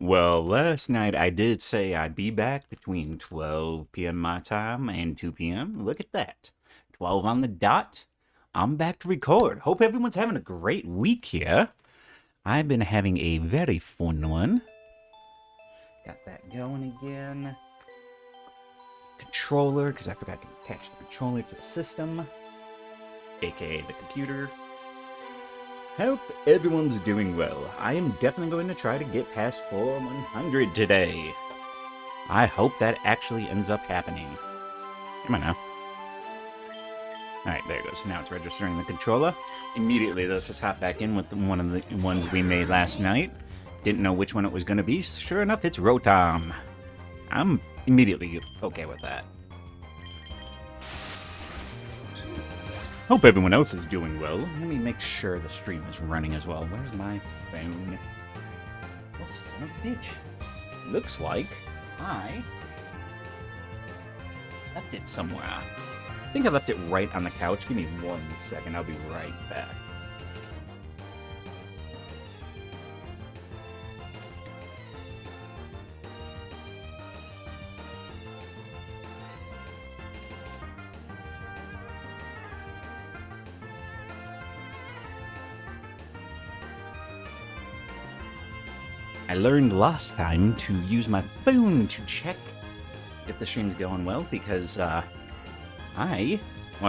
Well, last night I did say I'd be back between 12 p.m. my time and 2 p.m. Look at that. 12 on the dot. I'm back to record. Hope everyone's having a great week here. I've been having a very fun one. Got that going again. Controller, because I forgot to attach the controller to the system, aka the computer. Hope everyone's doing well. I am definitely going to try to get past 400 today. I hope that actually ends up happening. Come on now. Alright, there it goes. Now it's registering the controller. Immediately, let's just hop back in with one of the ones we made last night. Didn't know which one it was going to be. Sure enough, it's Rotom. I'm immediately okay with that. Hope everyone else is doing well. Let me make sure the stream is running as well. Where's my phone? Well, son of a bitch. Looks like I left it somewhere. I think I left it right on the couch. Give me 1 second. I'll be right back. I learned last time to use my phone to check if the stream's going well because well,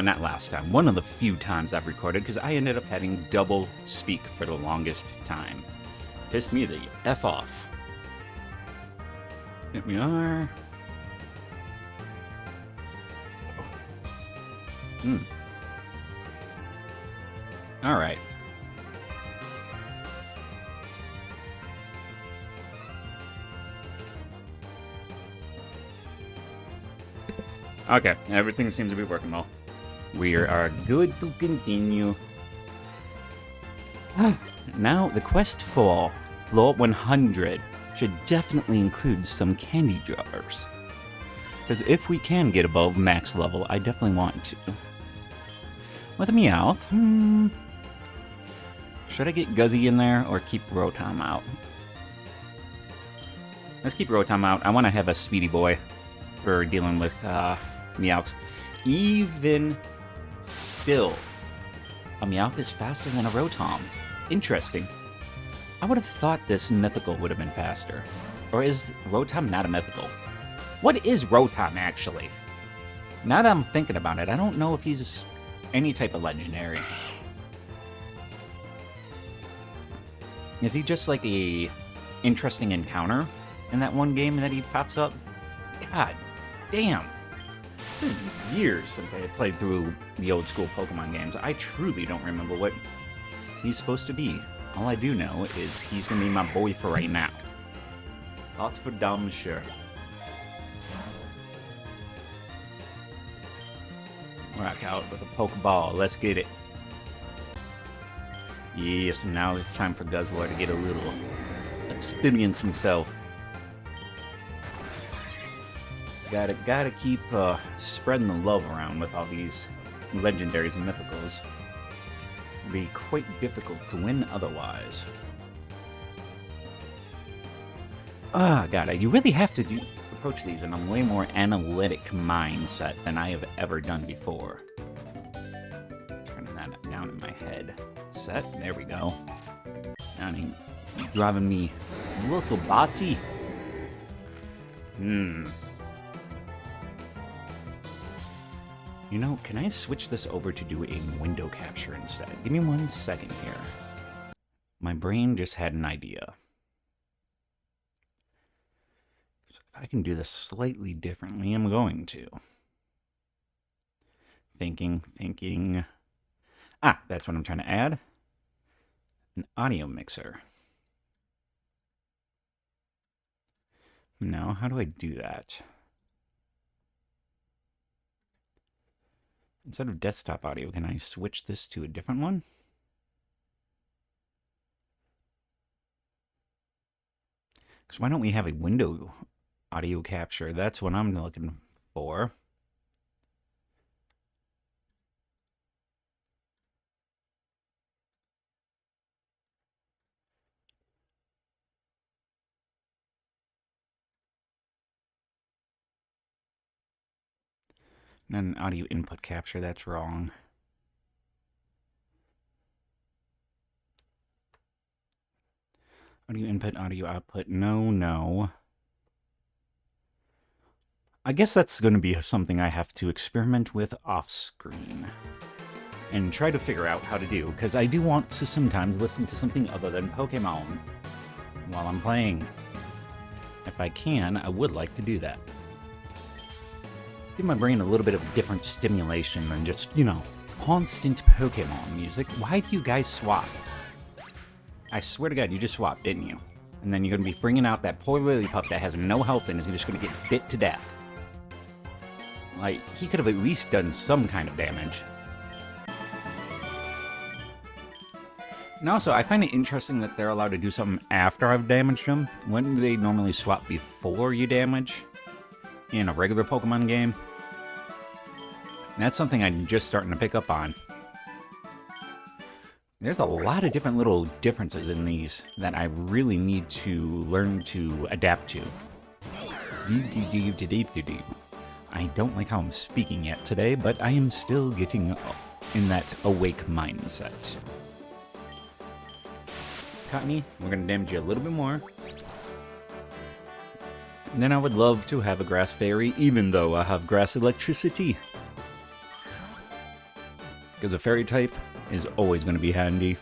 not last time, one of the few times I've recorded because I ended up having double speak for the longest time. Pissed me the F off. Here we are. All right. Okay, everything seems to be working well. We are good to continue. Now, the quest for floor 100 should definitely include some candy jars. Because if we can get above max level, I definitely want to. With a Meowth, should I get Guzzy in there or keep Rotom out? Let's keep Rotom out. I want to have a Speedy Boy for dealing with Meowth. Even still, a Meowth is faster than a Rotom. Interesting. I would have thought this mythical would have been faster. Or is Rotom not a mythical? What is Rotom, actually? Now that I'm thinking about it, I don't know if he's any type of legendary. Is he just like a interesting encounter in that one game that he pops up? God damn. It's been years since I had played through the old school Pokemon games. I truly don't remember what he's supposed to be. All I do know is he's gonna be my boy for right now. Lots for dumb, sure. Rock out with a Pokeball. Let's get it. Yes, and now it's time for Guzzler to get a little experience himself. Gotta keep spreading the love around with all these legendaries and mythicals. It'd be quite difficult to win otherwise. You really have to approach these in a way more analytic mindset than I have ever done before. Turning that down in my head. Set, there we go. Now driving me a little botsy. You know, can I switch this over to do a window capture instead? Give me 1 second here. My brain just had an idea. So if I can do this slightly differently, I'm going to. Thinking. That's what I'm trying to add. An audio mixer. Now, how do I do that? Instead of desktop audio, can I switch this to a different one? Because why don't we have a window audio capture? That's what I'm looking for. And audio input capture, that's wrong. Audio input, audio output, no. I guess that's going to be something I have to experiment with off-screen. And try to figure out how to do, because I do want to sometimes listen to something other than Pokemon while I'm playing. If I can, I would like to do that. Give my brain a little bit of different stimulation than just, constant Pokemon music. Why do you guys swap? I swear to God, you just swapped, didn't you? And then you're going to be bringing out that poor Lillipup that has no health and is just going to get bit to death. Like, he could have at least done some kind of damage. And also, I find it interesting that they're allowed to do something after I've damaged them. When do they normally swap before you damage in a regular Pokemon game? And that's something I'm just starting to pick up on. There's a lot of different little differences in these that I really need to learn to adapt to. I don't like how I'm speaking yet today, but I am still getting in that awake mindset. Cottony, we're going to damage you a little bit more. And then I would love to have a grass fairy, even though I have grass electricity. Because a fairy type is always going to be handy.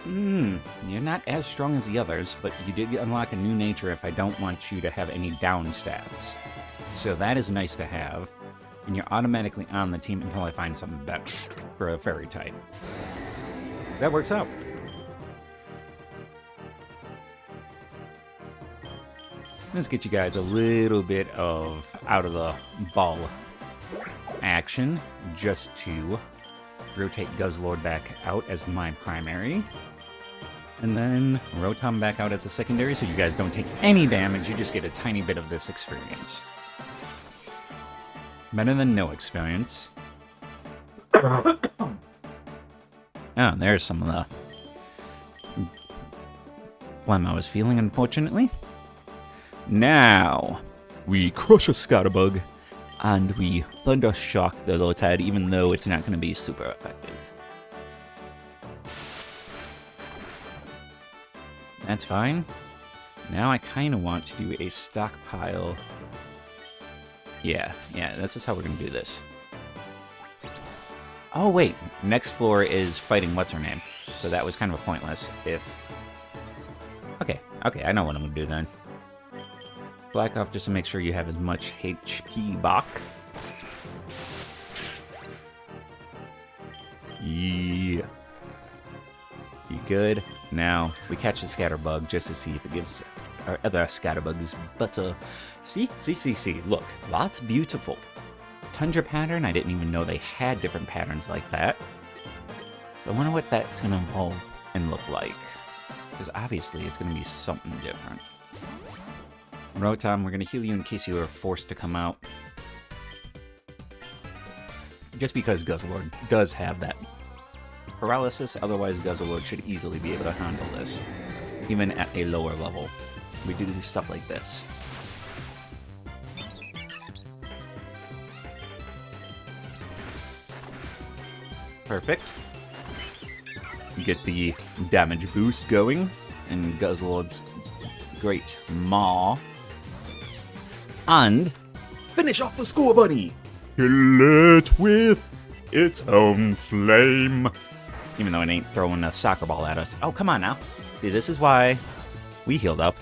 You're not as strong as the others, but you did unlock a new nature if I don't want you to have any down stats. So that is nice to have. And you're automatically on the team until I find something better for a fairy type. That works out. Let's get you guys a little bit of out of the ball action just to rotate Guzzlord back out as my primary. And then Rotom back out as a secondary so you guys don't take any damage, you just get a tiny bit of this experience. Better than no experience. Oh, there's some of the phlegm I was feeling, unfortunately. Now, we crush a Scatterbug, and we Thunder Shock the Lotad, even though it's not going to be super effective. That's fine. Now I kind of want to do a stockpile. Yeah, this is how we're going to do this. Oh, wait. Next floor is fighting what's-her-name. So that was kind of pointless if... Okay, I know what I'm going to do then. Black off just to make sure you have as much HP back. Yeah. You good? Now, we catch the Scatterbug just to see if it gives our other Scatterbugs butter. See? Look, lots beautiful. Tundra pattern, I didn't even know they had different patterns like that. So I wonder what that's going to evolve and look like. Because obviously it's going to be something different. Rotom, we're going to heal you in case you are forced to come out. Just because Guzzlord does have that paralysis, otherwise Guzzlord should easily be able to handle this, even at a lower level. We do stuff like this. Perfect. Get the damage boost going, and Guzzlord's great maw. And finish off the Score Bunny! Kill it with its own flame. Even though it ain't throwing a soccer ball at us. Oh, come on now. See, this is why we healed up.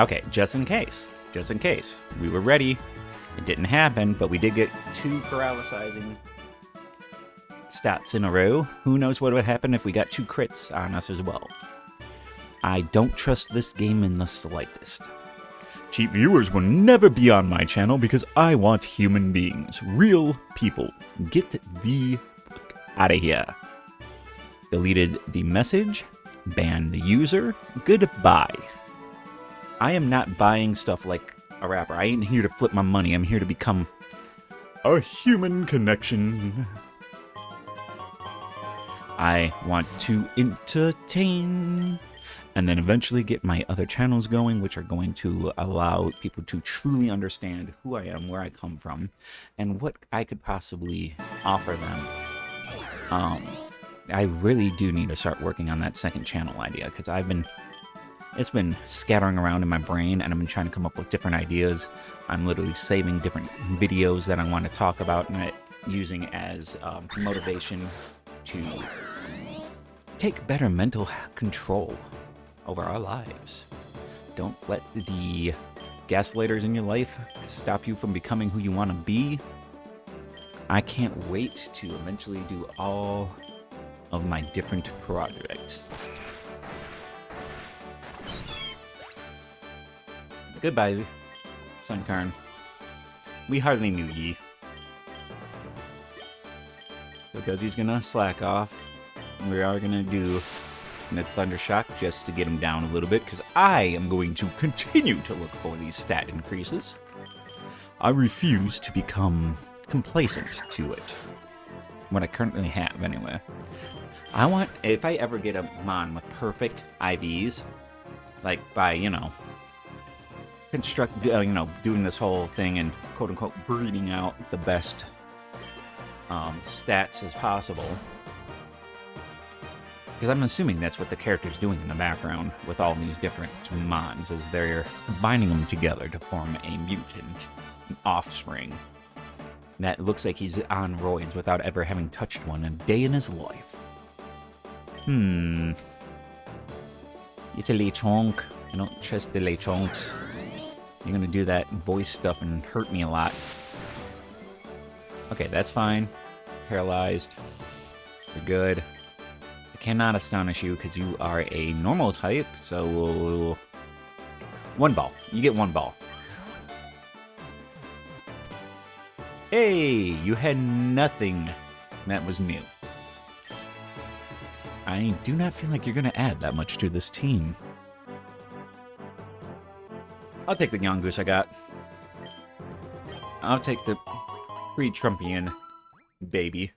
Okay, just in case. Just in case. We were ready. It didn't happen, but we did get 2 paralyzing stats in a row. Who knows what would happen if we got 2 crits on us as well. I don't trust this game in the slightest. Cheap viewers will never be on my channel because I want human beings. Real people. Get the fuck out of here. Deleted the message. Banned the user. Goodbye. I am not buying stuff like a rapper. I ain't here to flip my money. I'm here to become a human connection. I want to entertain and then eventually get my other channels going, which are going to allow people to truly understand who I am, where I come from, and what I could possibly offer them. I really do need to start working on that second channel idea, because it's been scattering around in my brain, and I've been trying to come up with different ideas. I'm literally saving different videos that I want to talk about and using as motivation to take better mental control over our lives. Don't let the gaslighters in your life stop you from becoming who you want to be. I can't wait to eventually do all of my different projects. Goodbye, Sunkarn. We hardly knew ye. Because he's gonna slack off. We are gonna do a Thunder Shock just to get him down a little bit, because I am going to continue to look for these stat increases. I refuse to become complacent to it. What I currently have, anyway. I want, if I ever get a Mon with perfect IVs, like by, you know, doing this whole thing and quote-unquote breeding out the best stats as possible. Because I'm assuming that's what the character's doing in the background with all these different Mons, is they're combining them together to form a mutant offspring that looks like he's on roids without ever having touched one a day in his life. It's a Lechonk. I don't trust the Lechonks. You're gonna do that voice stuff and hurt me a lot. Okay, that's fine. Paralyzed. You're good. I cannot astonish you because you are a normal type, so... 1 ball. You get 1 ball. Hey! You had nothing that was new. I do not feel like you're gonna add that much to this team. I'll take the Yongoose I got. I'll take the pre-Trumpian baby.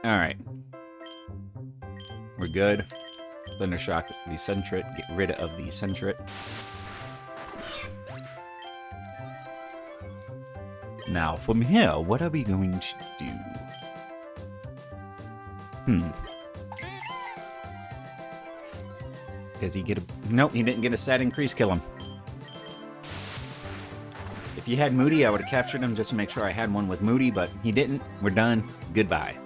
Alright. We're good. Thundershock the Centret. Get rid of the Centret. Now, from here, what are we going to do? Does he get a... Nope, he didn't get a stat increase. Kill him. If he had Moody, I would have captured him just to make sure I had one with Moody, but he didn't. We're done. Goodbye.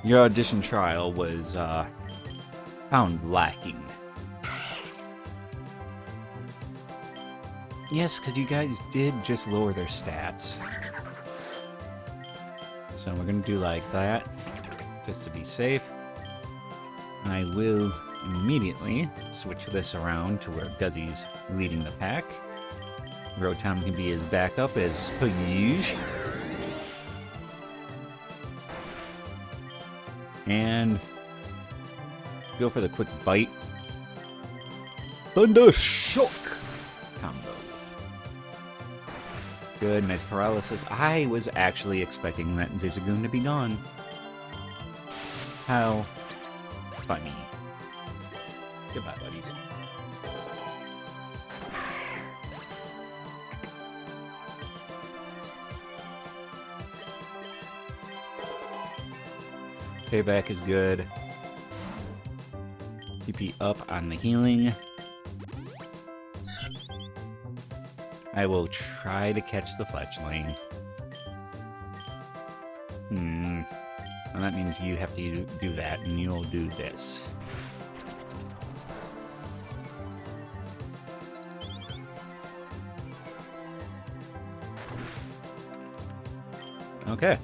Your audition trial was, found lacking. Yes, because you guys did just lower their stats. So we're going to do like that, just to be safe. I will immediately switch this around to where Guzzy's leading the pack. Rotom can be his backup as per usual. And go for the quick bite. Thunder Shock combo. Good, nice paralysis. I was actually expecting that Zigzagoon to be gone. How funny. Goodbye, buddies. Payback is good. TP up on the healing. I will try to catch the fletchling. Well, that means you have to do that, and you'll do this. Okay,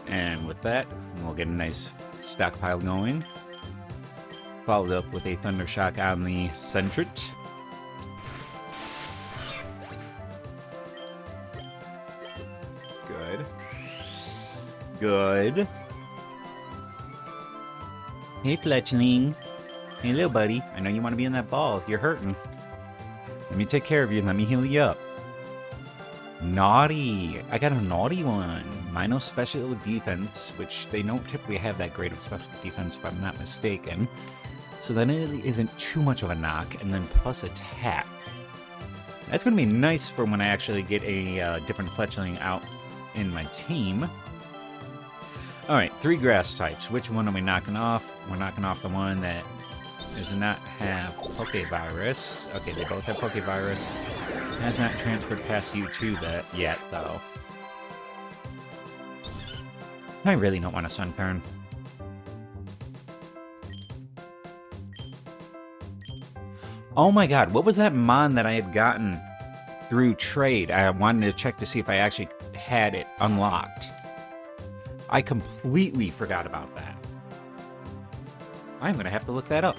and with that, we'll get a nice stockpile going. Followed up with a Thunder Shock on the Centret. Good. Good. Hey, Fletchling. Hey, little buddy. I know you want to be in that ball. You're hurting. Let me take care of you. Let me heal you up. Naughty. I got a naughty one. Minus special defense, which they don't typically have that great of special defense if I'm not mistaken. So that really isn't too much of a knock. And then plus attack. That's going to be nice for when I actually get a different fletchling out in my team. Alright, 3 grass types. Which one are we knocking off? We're knocking off the one that does not have Pokevirus. Okay, they both have Pokevirus. Has not transferred past you to that yet, though. I really don't want a Sunkern. Oh my god, what was that mon that I had gotten through trade? I wanted to check to see if I actually had it unlocked. I completely forgot about that. I'm going to have to look that up.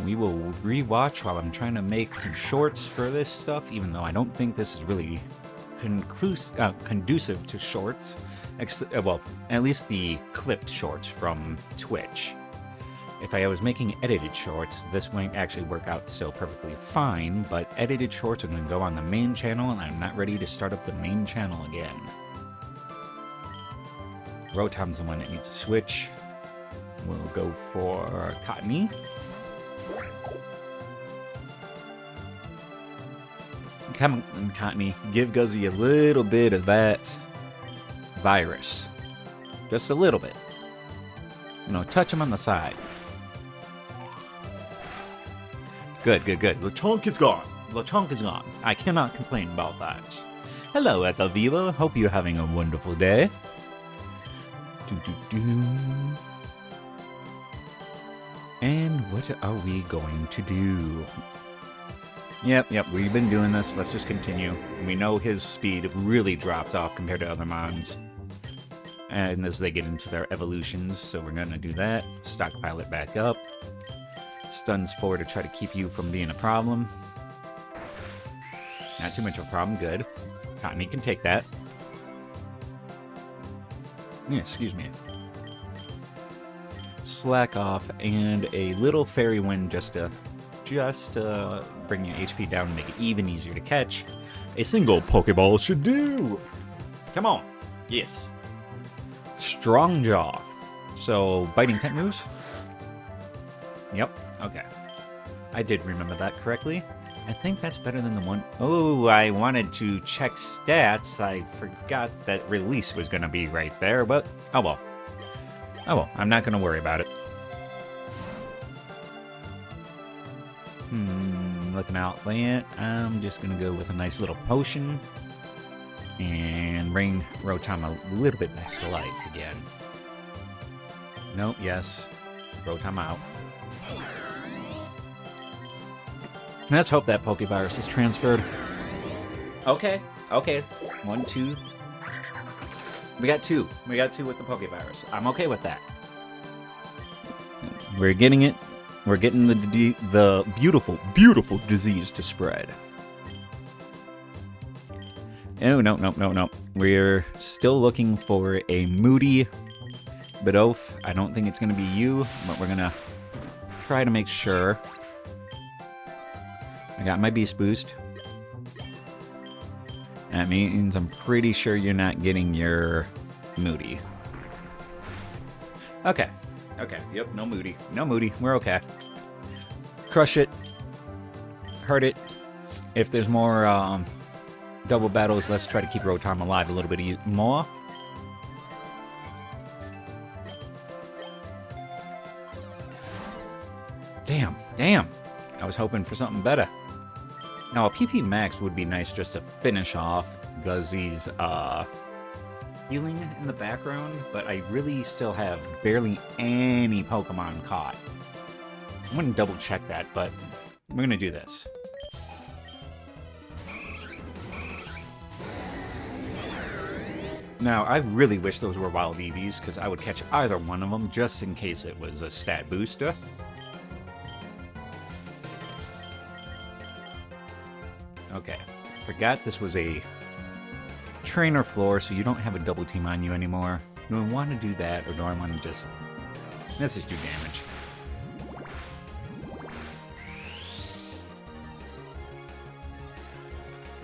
We will rewatch while I'm trying to make some shorts for this stuff, even though I don't think this is really conducive to shorts. Well, at least the clipped shorts from Twitch. If I was making edited shorts, this might actually work out still perfectly fine, but edited shorts are going to go on the main channel, and I'm not ready to start up the main channel again. Rotom's the one that needs a switch. We'll go for Cottony. Come on, Cottony. Give Guzzy a little bit of that virus. Just a little bit. You know, touch him on the side. Good, good, good. Lechonk is gone. Lechonk is gone. I cannot complain about that. Hello, Ethelviva. Hope you're having a wonderful day. And what are we going to do? Yep, we've been doing this. Let's just continue. We know his speed really drops off compared to other mons. And as they get into their evolutions, so we're going to do that. Stockpile it back up. Stun Spore to try to keep you from being a problem. Not too much of a problem, good. Cottony can take that. Yeah, excuse me. Slack off and a little fairy wind just to bring your HP down and make it even easier to catch. A single Pokeball should do. Come on. Yes. Strong Jaw. So, biting 10 moves? Yep. Okay. I did remember that correctly. I think that's better than the one... Oh, I wanted to check stats. I forgot that release was going to be right there, but oh well. Oh well, I'm not going to worry about it. Looking out that, I'm just going to go with a nice little potion. And bring Rotom a little bit back to life again. Nope, yes. Rotom out. Let's hope that Pokevirus is transferred. Okay. 1, 2. We got 2. We got 2 with the Pokevirus. I'm okay with that. We're getting it. We're getting the beautiful, beautiful disease to spread. Oh, no. We're still looking for a Moody Bidoof. I don't think it's going to be you, but we're going to try to make sure. I got my Beast Boost. That means I'm pretty sure you're not getting your Moody. Okay. Yep, no Moody. We're okay. Crush it. Hurt it. If there's more double battles, let's try to keep Rotom alive a little bit more. Damn. I was hoping for something better. Now, a PP Max would be nice just to finish off Guzzy's healing in the background, but I really still have barely any Pokemon caught. I'm going to double check that, but we're going to do this. Now, I really wish those were wild EVs, because I would catch either one of them just in case it was a stat booster. Okay, forgot this was a trainer floor, so you don't have a double team on you anymore. Do I want to do that, or do I want to just... Let's just do damage.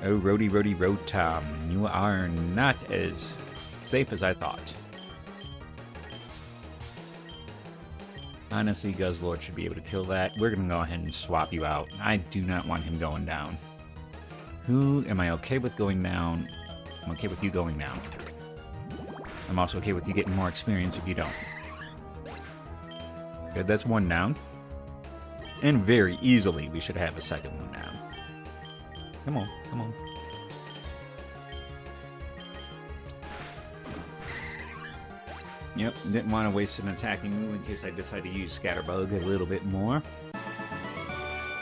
Oh, Rody Rotom, you are not as safe as I thought. Honestly, Guzzlord should be able to kill that. We're going to go ahead and swap you out. I do not want him going down. Who am I okay with going down? I'm okay with you going down. I'm also okay with you getting more experience if you don't. Good, that's one down. And very easily, we should have a second one down. Come on, come on. Yep, didn't want to waste an attacking move in case I decide to use Scatterbug a little bit more.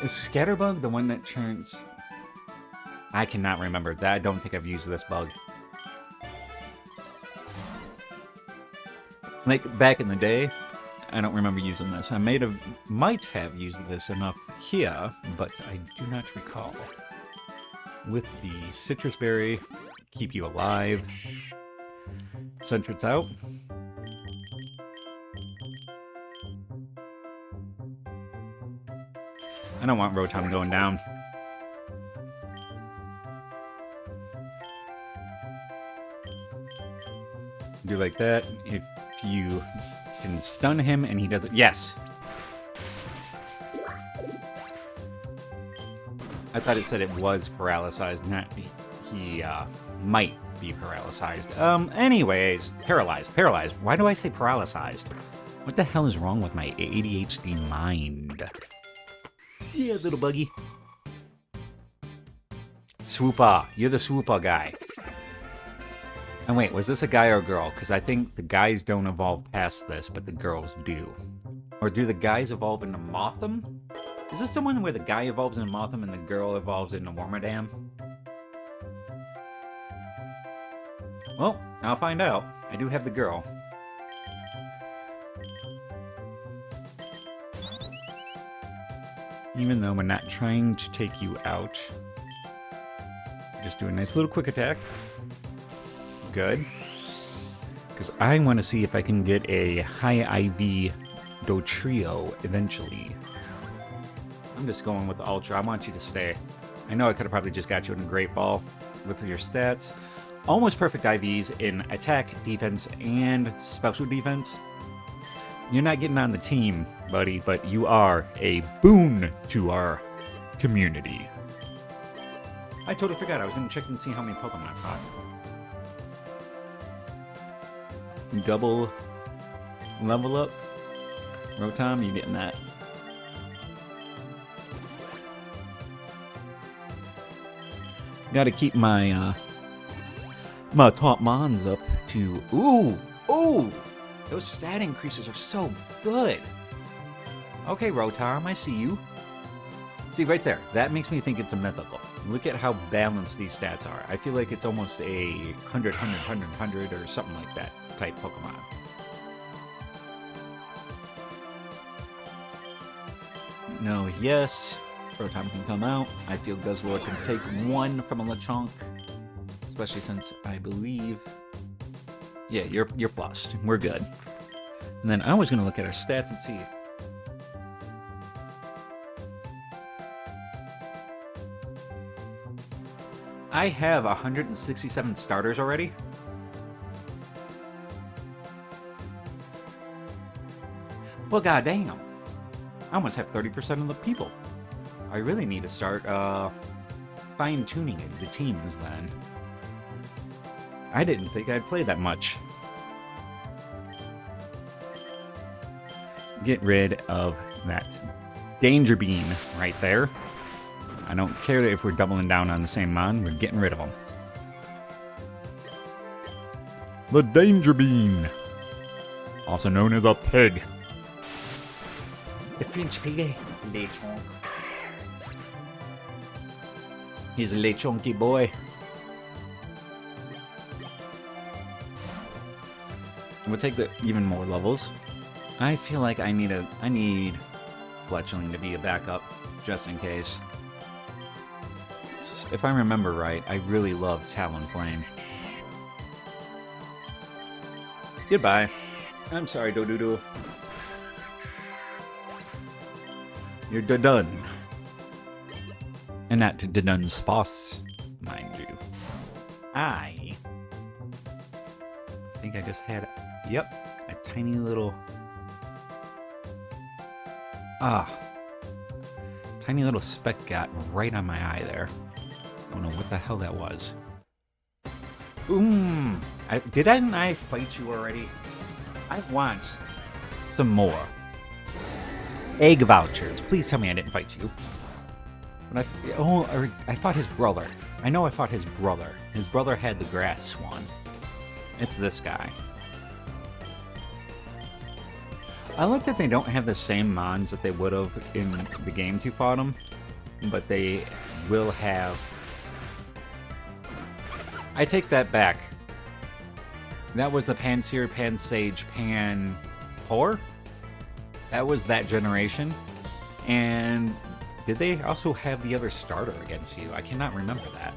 Is Scatterbug the one that turns... I cannot remember that. I don't think I've used this bug. Like, back in the day, I don't remember using this. I might have used this enough here, but I do not recall. With the Citrus Berry, keep you alive. Sentret's out. I don't want Rotom going down. Do like that. If you can stun him and he does it. Yes! I thought it said it was paralyzed, not he might be paralyzed. Anyways, paralyzed. Why do I say paralyzed? What the hell is wrong with my ADHD mind? Yeah, little buggy. Swooper. You're the Swooper guy. And wait, was this a guy or a girl? Because I think the guys don't evolve past this, but the girls do. Or do the guys evolve into Mothim? Is this the one where the guy evolves into Mothim and the girl evolves into Wormadam? Well, I'll find out. I do have the girl. Even though we're not trying to take you out. Just do a nice little quick attack. Good. Because I want to see if I can get a high IV Dotrio eventually. I'm just going with the Ultra. I want you to stay. I know I could have probably just got you in a Great Ball with your stats. Almost perfect IVs in attack, defense, and special defense. You're not getting on the team, buddy, but you are a boon to our community. I totally forgot. I was going to check and see how many Pokemon I caught. Double level up. Rotom, you getting that? Gotta keep my my top mons up to... Ooh! Those stat increases are so good. Okay, Rotom, I see you. See, right there. That makes me think it's a mythical. Look at how balanced these stats are. I feel like it's almost a 100, 100 or something like that type Pokemon. No, yes. Rotom can come out. I feel Guzzlord can take one from a Lechonk. Especially since I believe... Yeah, you're plussed. We're good. And then I was going to look at our stats and see... I have 167 starters already. Well, goddamn. I almost have 30% of the people. I really need to start fine-tuning the teams then. I didn't think I'd play that much. Get rid of that Danger Bean right there. I don't care if we're doubling down on the same mon, we're getting rid of them. The Danger Bean, also known as a pig. The French piggy, Lechonk. He's a Lechonky boy. We'll take the even more levels. I feel like I need Fletchling to be a backup, just in case. If I remember right, I really love Talonflame. Goodbye. I'm sorry, Dodoodle. You're done. And not done sposs, my I think I just had, yep, a tiny little, tiny little speck got right on my eye there. I don't know what the hell that was. Didn't I fight you already? I want some more. Egg vouchers. Please tell me I didn't fight you. But I fought his brother. I know I fought his brother. His brother had the grass swan. It's this guy. I like that they don't have the same mons that they would have in the games you fought them, but they will have. I take that back. That was the Panseer, Pansage, Panpour? That was that generation. And did they also have the other starter against you? I cannot remember that.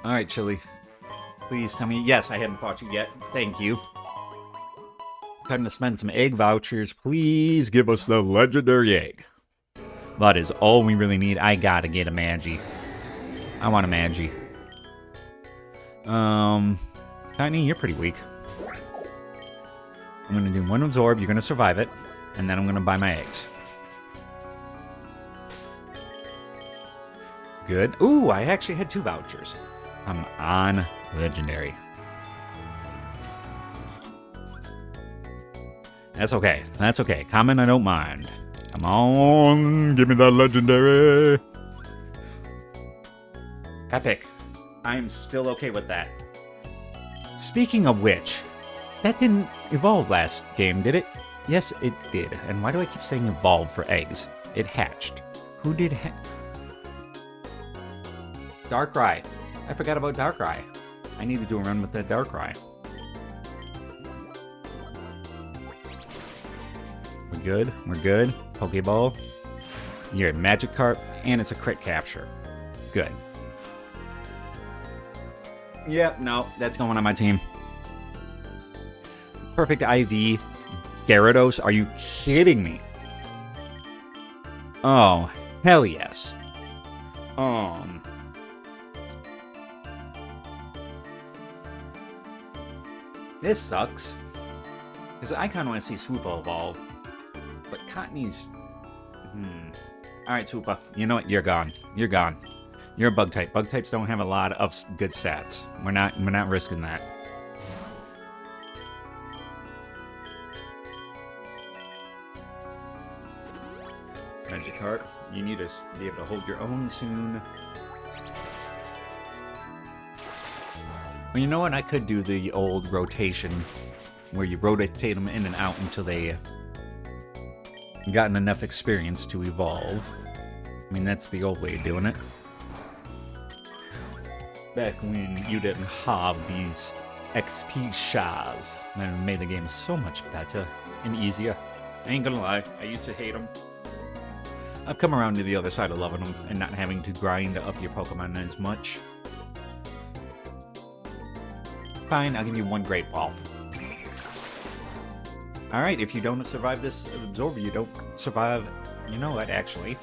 Alright, Chili. Please tell me. Yes, I haven't fought you yet. Thank you. Time to spend some egg vouchers. Please give us the legendary egg. That is all we really need. I gotta get a Magi. I want a Magi. Tiny, you're pretty weak. I'm gonna do one absorb, you're gonna survive it, and then I'm gonna buy my eggs. Good. Ooh, I actually had 2 vouchers. I'm on legendary. That's okay. That's okay. Common, I don't mind. Come on, give me that legendary. Epic. I'm still okay with that. Speaking of which, that didn't evolve last game, did it? Yes, it did. And why do I keep saying evolve for eggs? It hatched. Who did Darkrai. I forgot about Darkrai. I need to do a run with that Darkrai. We're good. We're good. Pokeball. You're a Magikarp, and it's a crit capture. Good. Yep, no, that's going on my team. Perfect IV. Gyarados, are you kidding me? Oh, hell yes. This sucks. Because I kind of want to see Swoopa evolve. But Cottoney's... Alright, Swoopa. You know what? You're gone. You're gone. You're a bug type. Bug types don't have a lot of good stats. We're not risking that. Magikarp, you need to be able to hold your own soon. Well, you know what? I could do the old rotation where you rotate them in and out until they gotten enough experience to evolve. I mean, that's the old way of doing it. Back when you didn't have these XP shards, that made the game so much better and easier. I ain't gonna lie, I used to hate them. I've come around to the other side of loving them and not having to grind up your Pokemon as much. Fine, I'll give you 1 Great Ball. Alright, if you don't survive this Absorber, you don't survive... You know what, actually.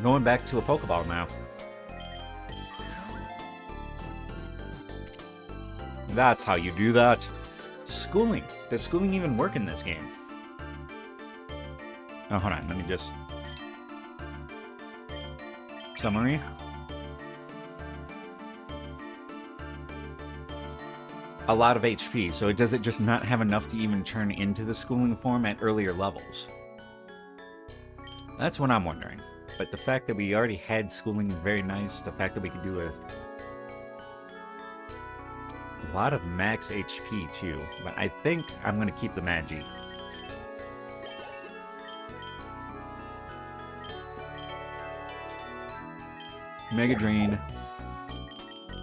Going back to a Pokeball now. That's how you do that. Schooling. Does schooling even work in this game? Oh, hold on. Let me just... Summary. A lot of HP, so does it just not have enough to even turn into the schooling form at earlier levels? That's what I'm wondering. But the fact that we already had schooling is very nice. The fact that we could do a lot of max HP too. But I think I'm going to keep the Magi. Mega Drain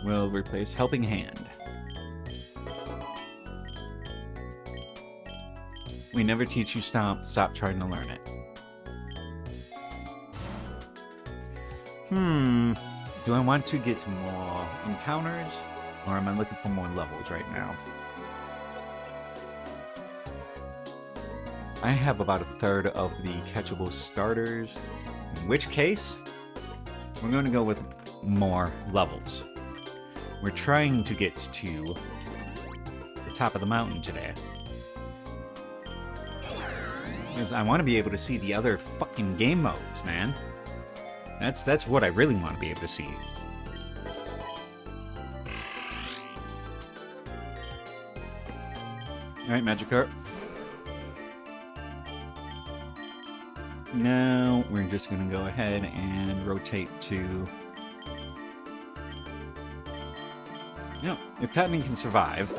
will replace Helping Hand. We never teach you stop trying to learn it. Do I want to get more encounters, or am I looking for more levels right now? I have about 1/3 of the catchable starters, In which case, we're going to go with more levels. We're trying to get to the top of the mountain today. Because I want to be able to see the other fucking game modes, man. That's what I really want to be able to see. Alright, Magikarp. Now we're just going to go ahead and rotate to... You know, if Cottonee can survive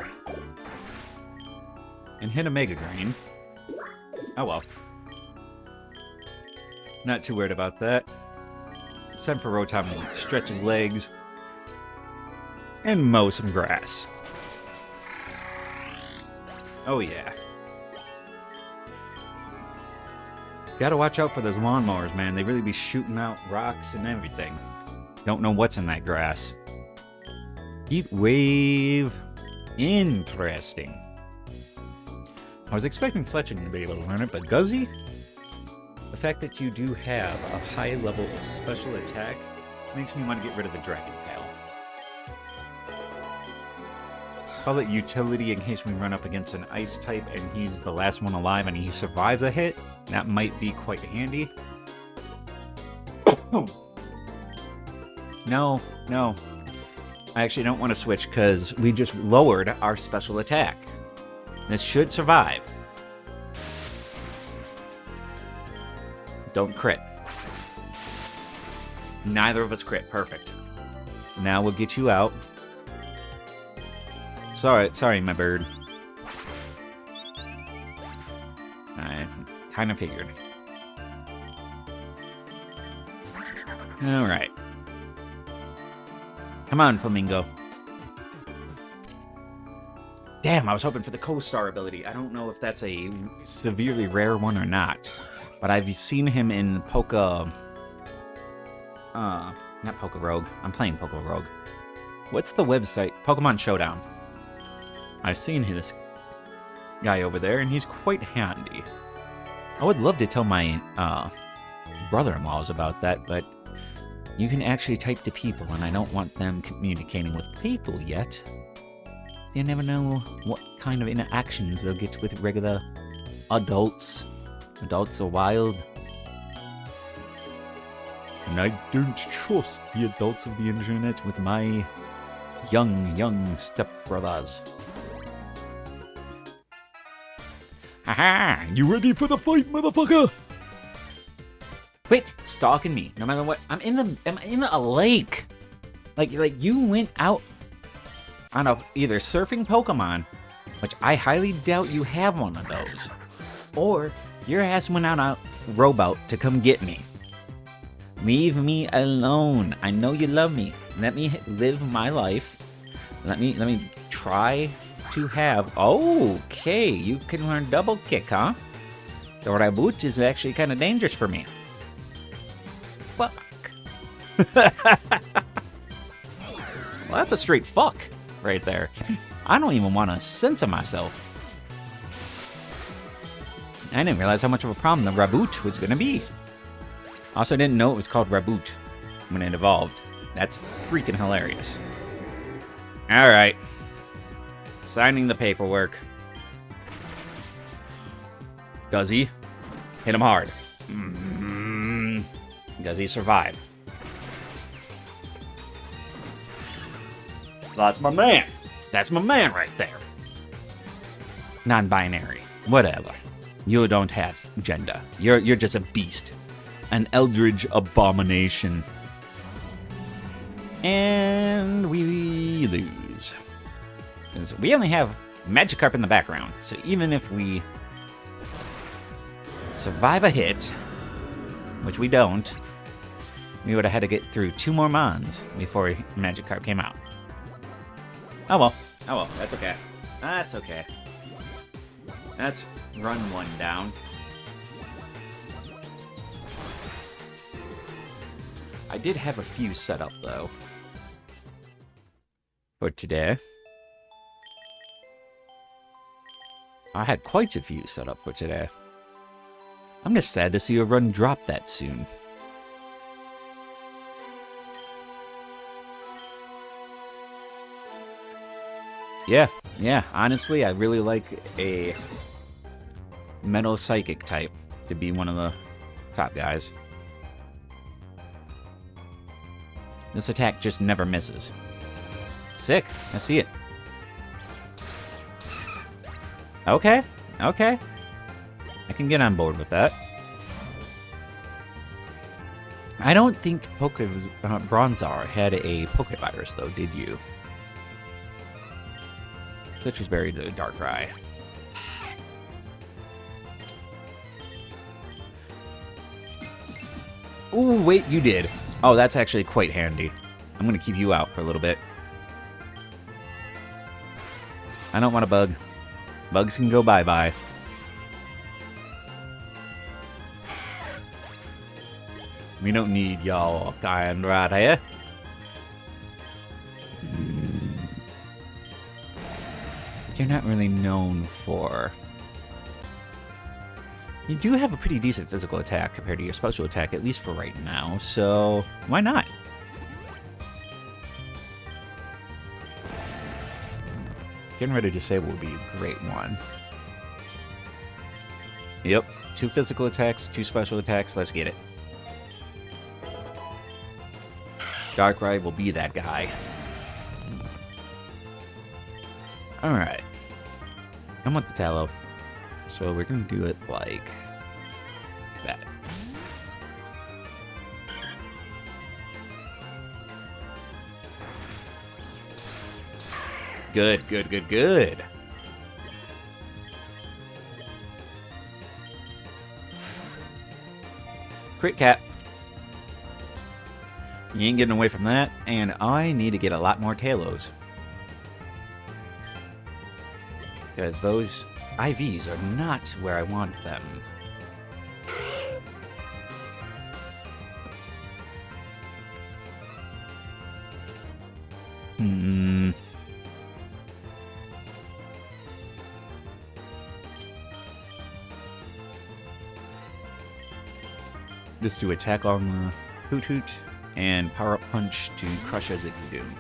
and hit a Mega Drain, oh well. Not too worried about that. It's time for Rotom to stretch his legs and mow some grass. Oh yeah. Gotta watch out for those lawnmowers, man. They really be shooting out rocks and everything. Don't know what's in that grass. Heat Wave. Interesting. I was expecting Fletching to be able to learn it, but Guzzy? The fact that you do have a high level of special attack makes me want to get rid of the Dragon Tail. Call it utility in case we run up against an ice type and he's the last one alive and he survives a hit. That might be quite handy. No. I actually don't want to switch because we just lowered our special attack. This should survive. Don't crit. Neither of us crit. Perfect. Now we'll get you out. Sorry, my bird. I kind of figured. Alright. Come on, Flamingo. Damn, I was hoping for the Co-Star ability. I don't know if that's a severely rare one or not. But I've seen him in not Pokérogue. I'm playing Pokérogue. What's the website? Pokemon Showdown. I've seen this guy over there, and he's quite handy. I would love to tell my brother-in-laws about that, but you can actually type to people, and I don't want them communicating with people yet. You never know what kind of interactions they'll get with regular adults. Adults are wild. And I don't trust the adults of the internet with my young stepbrothers. Haha! You ready for the fight, motherfucker? Quit stalking me. No matter what, I'm in a lake. Like you went out on either surfing Pokemon, which I highly doubt you have one of those, or your ass went out on a rowboat to come get me. Leave me alone. I know you love me. Let me live my life. Let me try to have... Okay, you can learn double kick, huh? The Raboot is actually kind of dangerous for me. Fuck. Well, that's a straight fuck right there. I don't even want to censor myself. I didn't realize how much of a problem the Raboot was going to be. Also, I didn't know it was called Raboot when it evolved. That's freaking hilarious. Alright. Signing the paperwork. Guzzy, hit him hard. Guzzy survived. That's my man. That's my man right there. Non-binary. Whatever. You don't have gender. You're just a beast. An eldritch abomination. And we lose. 'Cause we only have Magikarp in the background. So even if we survive a hit, which we don't, we would have had to get through 2 more Mons before Magikarp came out. Oh well. Oh well. That's okay. That's okay. Let's run one down. I did have a few set up, though, for today. I had quite a few set up for today. I'm just sad to see a run drop that soon. Yeah. Honestly, I really like a Metal Psychic type to be one of the top guys. This attack just never misses. Sick. I see it. Okay. I can get on board with that. I don't think Bronzor had a Pokevirus, though, did you? Citrus Berry to Darkrai. Ooh, wait, you did. Oh, that's actually quite handy. I'm going to keep you out for a little bit. I don't want a bug. Bugs can go bye-bye. We don't need y'all kind right here. You're not really known for... You do have a pretty decent physical attack compared to your special attack, at least for right now, so why not? Getting ready to disable would be a great one. Yep, 2 physical attacks, 2 special attacks, let's get it. Darkrai will be that guy. Alright. I want the Tallow. So we're going to do it like that. Good. Crit Cap. You ain't getting away from that, and I need to get a lot more Talos. Because those IVs are not where I want them. Just do attack on the Hoot Hoot and Power Up Punch to crush a Zigzagoon.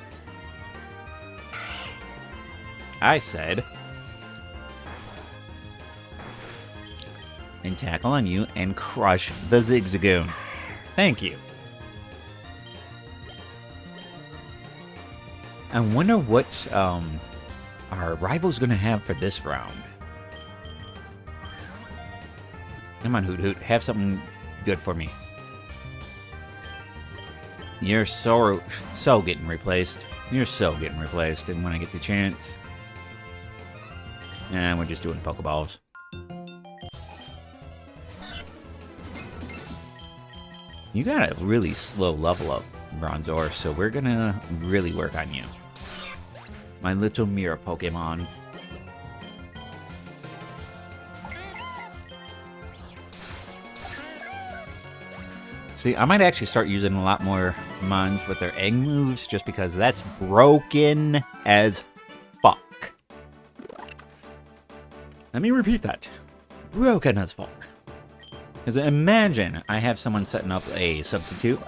I said... and tackle on you and crush the Zigzagoon. Thank you. I wonder what our rival's going to have for this round. Come on, Hoot Hoot. Have something good for me. You're so getting replaced. You're so getting replaced. And when I get the chance... we're just doing Pokeballs. You got a really slow level up, Bronzor, so we're gonna really work on you. My little mirror Pokemon. See, I might actually start using a lot more Mons with their egg moves, just because that's broken as fuck. Let me repeat that. Broken as fuck. Because imagine I have someone setting up a substitute.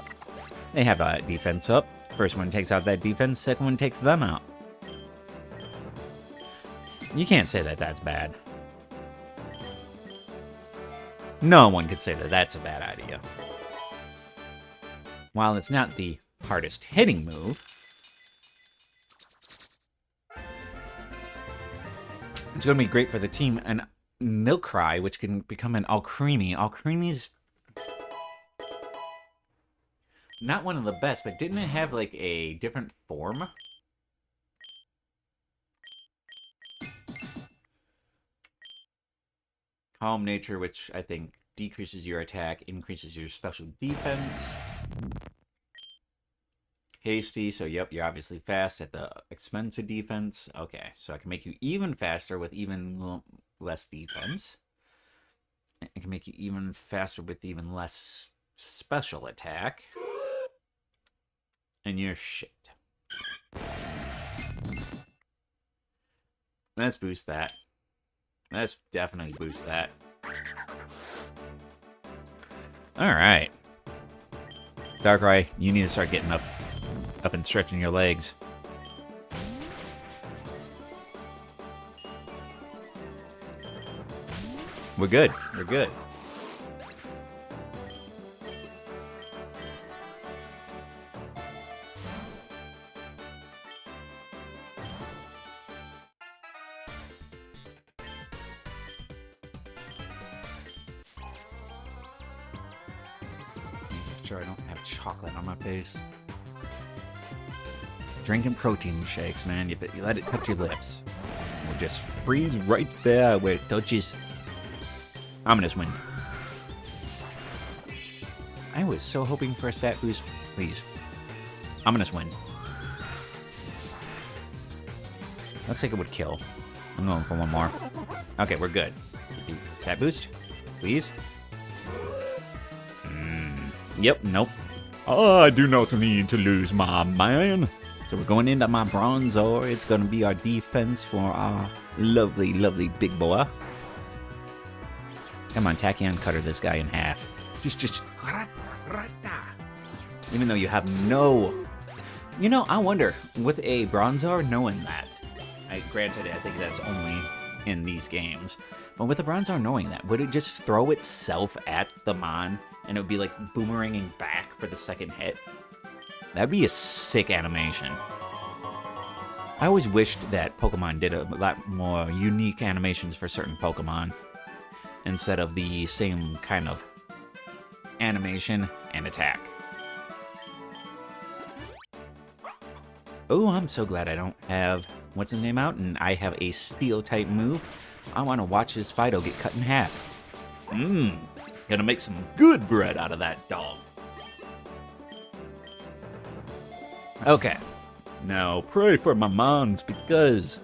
They have a defense up. First one takes out that defense, second one takes them out. You can't say that that's bad. No one could say that that's a bad idea. While it's not the hardest hitting move, it's going to be great for the team. And Milkrai, which can become an Alcremie. Alcremie's not one of the best, but didn't it have like a different form? Calm Nature, which I think decreases your attack, increases your special defense. Hasty, so yep, you're obviously fast at the expense of defense. Okay, so I can make you even faster with even less defense. I can make you even faster with even less special attack. And you're shit. Let's boost that. Let's definitely boost that. Alright. Darkrai, you need to start getting up and stretching your legs. We're good. We're good. Make sure I don't have chocolate on my face. Drinking protein shakes, man. You let it touch your lips. We'll just freeze right there where it touches. Ominous win. I was so hoping for a stat boost. Please. Ominous win. Looks like it would kill. I'm going for one more. Okay, we're good. Stat boost. Please. Yep, nope. I do not need to lose my man. So we're going into my Bronzor. It's going to be our defense for our lovely, lovely big boy. Come on, Tachyon, cutter this guy in half. Just. Even though you have no... You know, I wonder, with a Bronzor, knowing that. Granted, I think that's only in these games. But with a Bronzor knowing that, would it just throw itself at the Mon? And it would be like boomeranging back for the second hit? That'd be a sick animation. I always wished that Pokemon did a lot more unique animations for certain Pokemon, instead of the same kind of animation and attack. Oh, I'm so glad I don't have, what's his name out, and I have a Steel-type move. I want to watch this Fido get cut in half. Gonna make some good bread out of that dog. Okay. Now, pray for my mons, because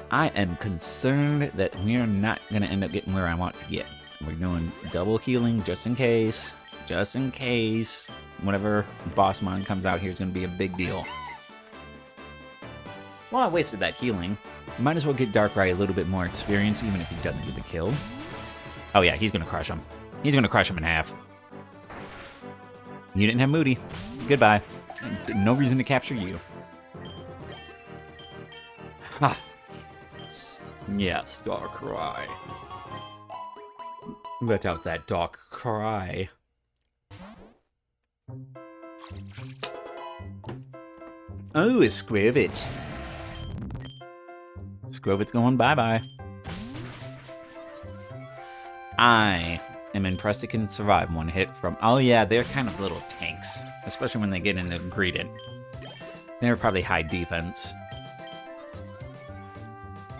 I am concerned that we're not going to end up getting where I want to get. We're doing double healing just in case. Just in case. Whenever Bossmon comes out here, it's going to be a big deal. Well, I wasted that healing. Might as well get Darkrai a little bit more experience, even if he doesn't get the kill. Oh yeah, he's going to crush him. He's going to crush him in half. You didn't have Moody. Goodbye. No reason to capture you. Ha. Yes, Darkrai. Let out that dark cry. Oh, a Squirvit. Squirvit's going bye-bye. I am impressed it can survive one hit from... Oh yeah, they're kind of little tanks. Especially when they get into greeted. They're probably high defense.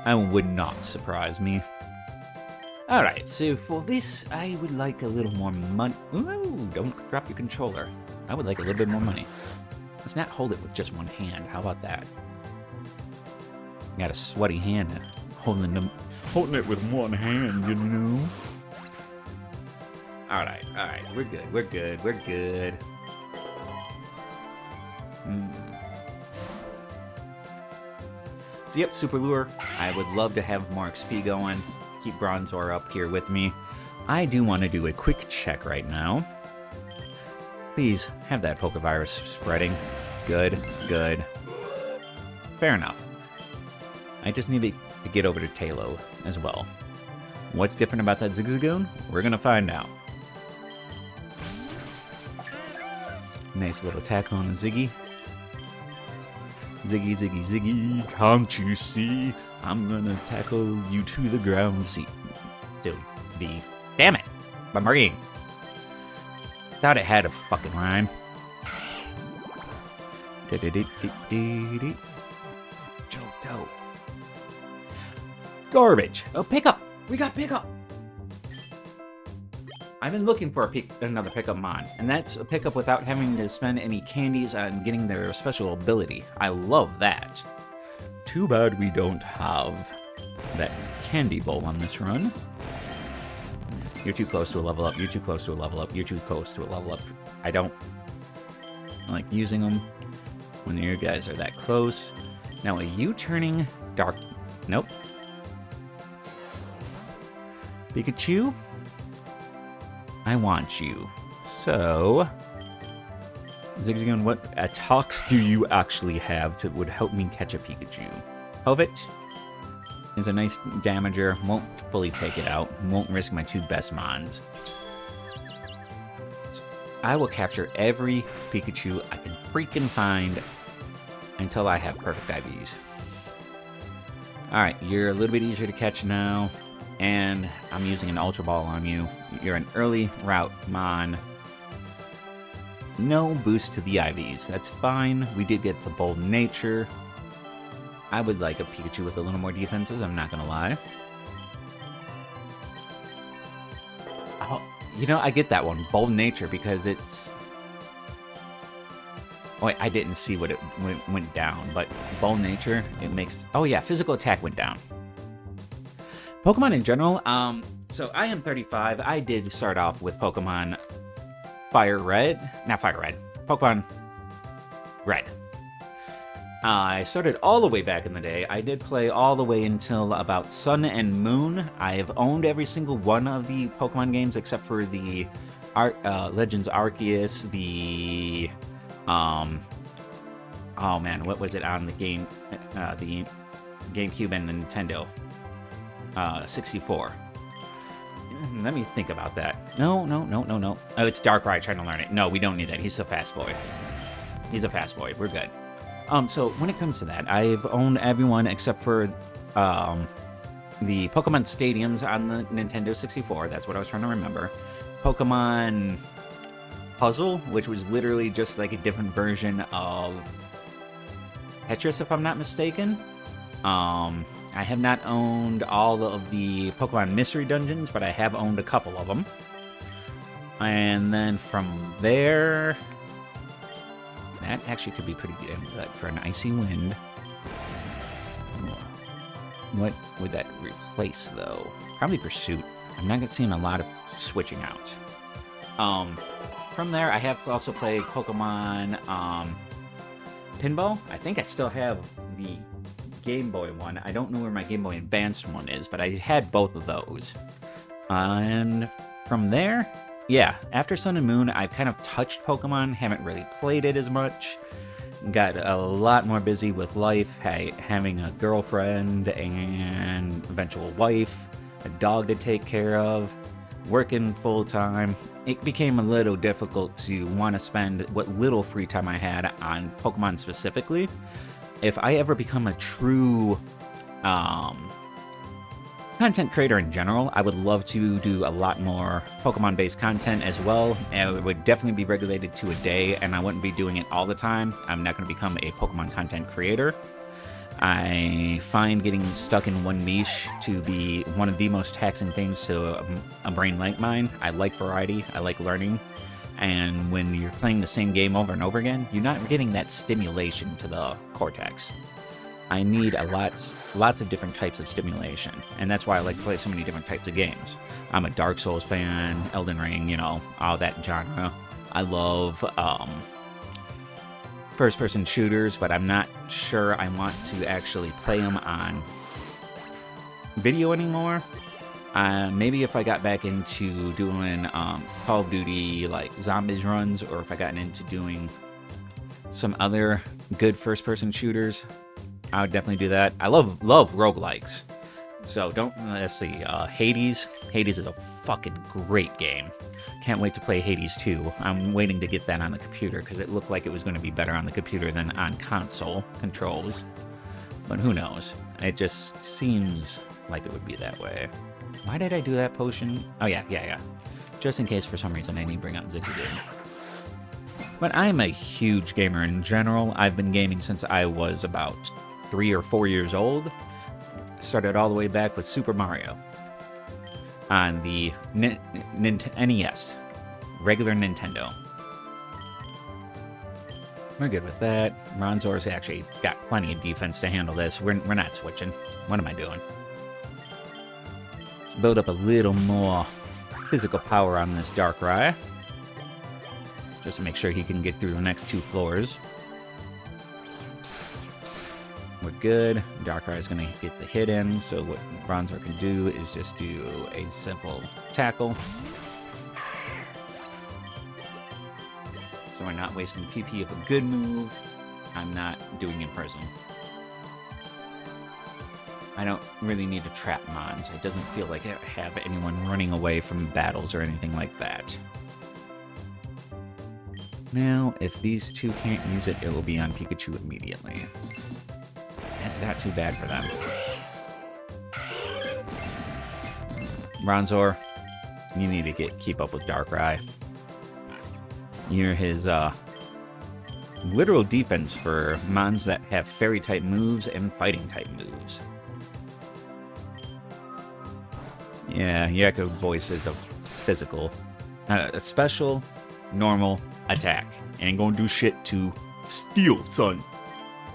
That would not surprise me. Alright, so for this, I would like a little more money. Ooh, don't drop your controller. I would like a little bit more money. Let's not hold it with just one hand. How about that? Got a sweaty hand holding it with one hand, you know? Alright, we're good. So yep, Super Lure. I would love to have more XP going. Keep Bronzor up here with me. I do want to do a quick check right now. Please, have that Pokevirus spreading. Good. Fair enough. I just need to get over to Talo as well. What's different about that Zigzagoon? We're gonna find out. Nice little attack on Ziggy. Ziggy, can't you see? I'm gonna tackle you to the ground. See, still damn it, Bumerang. Thought it had a fucking rhyme. Johto. Garbage. Oh, pickup. We got pickup. I've been looking for another pickup mod, and that's a pickup without having to spend any candies on getting their special ability. I love that. Too bad we don't have that candy bowl on this run. You're too close to a level up. You're too close to a level up. You're too close to a level up. I don't like using them when you guys are that close. Now, are you turning dark? Nope. Pikachu? I want you. So, Zigzagoon, what attacks do you actually have that would help me catch a Pikachu? Hovet? is a nice damager. Won't fully take it out. Won't risk my 2 best mons. So I will capture every Pikachu I can freaking find until I have perfect IVs. Alright, you're a little bit easier to catch now. And I'm using an Ultra Ball on you. You're an early route mon. No boost to the IVs. That's fine. We did get the Bold Nature. I would like a Pikachu with a little more defenses, I'm not gonna lie. Oh, you know, I get that one. Bold Nature, because it's... Oh, wait, I didn't see what it went down, but Bold Nature, it makes... Oh yeah, physical attack went down. Pokemon in general, so I am 35. I did start off with Pokemon Fire Red. Not Fire Red. Pokemon Red. I started all the way back in the day. I did play all the way until about Sun and Moon. I have owned every single one of the Pokemon games except for the Legends Arceus, the... oh man, what was it on the game? The GameCube and the Nintendo 64. Let me think about that. No. Oh, it's Darkrai trying to learn it. No, we don't need that. He's a fast boy. He's a fast boy. We're good. So when it comes to that, I've owned everyone except for the Pokemon Stadiums on the Nintendo 64. That's what I was trying to remember. Pokemon Puzzle, which was literally just like a different version of Tetris, if I'm not mistaken. I have not owned all of the Pokemon Mystery Dungeons, but I have owned a couple of them. And then from there... That actually could be pretty good for an Icy Wind. What would that replace, though? Probably Pursuit. I'm not seeing a lot of switching out. From there, I have also played Pokemon Pinball. I think I still have the Game Boy one. I don't know where my Game Boy Advanced one is, but I had both of those. And from there... Yeah, after Sun and Moon, I've kind of touched Pokemon, haven't really played it as much. Got a lot more busy with life, having a girlfriend and eventual wife, a dog to take care of, working full-time. It became a little difficult to want to spend what little free time I had on Pokemon specifically. If I ever become a true... content creator in general, I would love to do a lot more Pokemon-based content as well. It would definitely be regulated to a day, and I wouldn't be doing it all the time. I'm not going to become a Pokemon content creator. I find getting stuck in one niche to be one of the most taxing things to a brain like mine. I like variety, I like learning, and when you're playing the same game over and over again, you're not getting that stimulation to the cortex. I need lots of different types of stimulation, and that's why I like to play so many different types of games. I'm a Dark Souls fan, Elden Ring, you know, all that genre. I love first-person shooters, but I'm not sure I want to actually play them on video anymore. Maybe if I got back into doing Call of Duty, like, zombies runs, or if I got into doing some other good first-person shooters, I would definitely do that. I love roguelikes. So let's see, Hades. Hades is a fucking great game. Can't wait to play Hades 2. I'm waiting to get that on the computer because it looked like it was going to be better on the computer than on console controls. But who knows? It just seems like it would be that way. Why did I do that potion? Oh yeah. Just in case for some reason I need to bring up Zigzagoon. But I'm a huge gamer in general. I've been gaming since I was about 3 or 4 years old. Started all the way back with Super Mario on the NES, regular Nintendo. We're good with that. Bronzor's actually got plenty of defense to handle this. We're not switching. What am I doing? Let's build up a little more physical power on this Darkrai, just to make sure he can get through the next 2 floors. We're good. Darkrai is going to get the hit in, so what Bronzor can do is just do a simple tackle. So we're not wasting PP of a good move. I'm not doing Imprison. I don't really need to trap mons. It doesn't feel like I have anyone running away from battles or anything like that. Now, if these two can't use it, it will be on Pikachu immediately. That's not too bad for them. Bronzor, you need to keep up with Darkrai. You're his literal defense for mons that have fairy-type moves and fighting-type moves. Yeah, Yakko voice is a physical. A special, normal attack. Ain't gonna do shit to steel, son.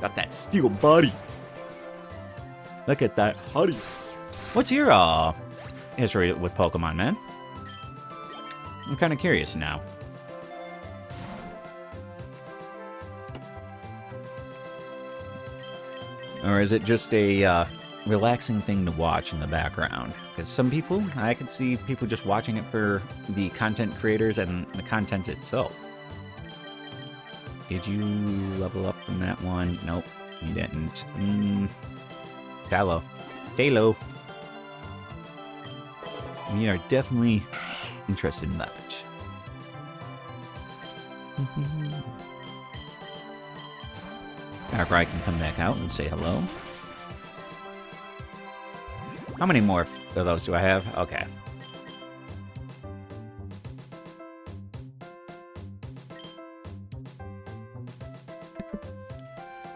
Got that steel body. Look at that hottie. What's your history with Pokemon, man? I'm kind of curious now. Or is it just a relaxing thing to watch in the background? Because some people, I could see people just watching it for the content creators and the content itself. Did you level up from that one? Nope, you didn't. Tallow. Halo. We are definitely interested in that. Darkrai can come back out and say hello. How many more of those do I have? Okay.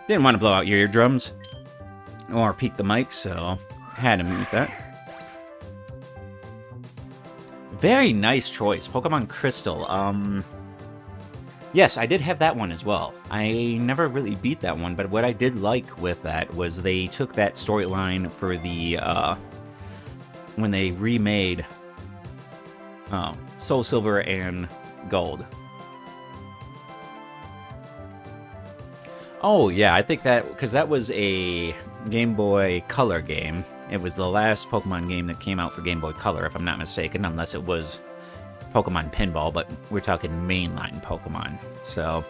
Didn't want to blow out your eardrums or peak the mic, so had to mute that. Very nice choice. Pokemon Crystal. Yes, I did have that one as well. I never really beat that one, but what I did like with that was they took that storyline for the, when they remade Soul Silver and Gold. Oh, yeah, I think that, because that was a Game Boy Color game. It was the last Pokemon game that came out for Game Boy Color, if I'm not mistaken, unless it was Pokemon Pinball, but we're talking mainline Pokemon. So,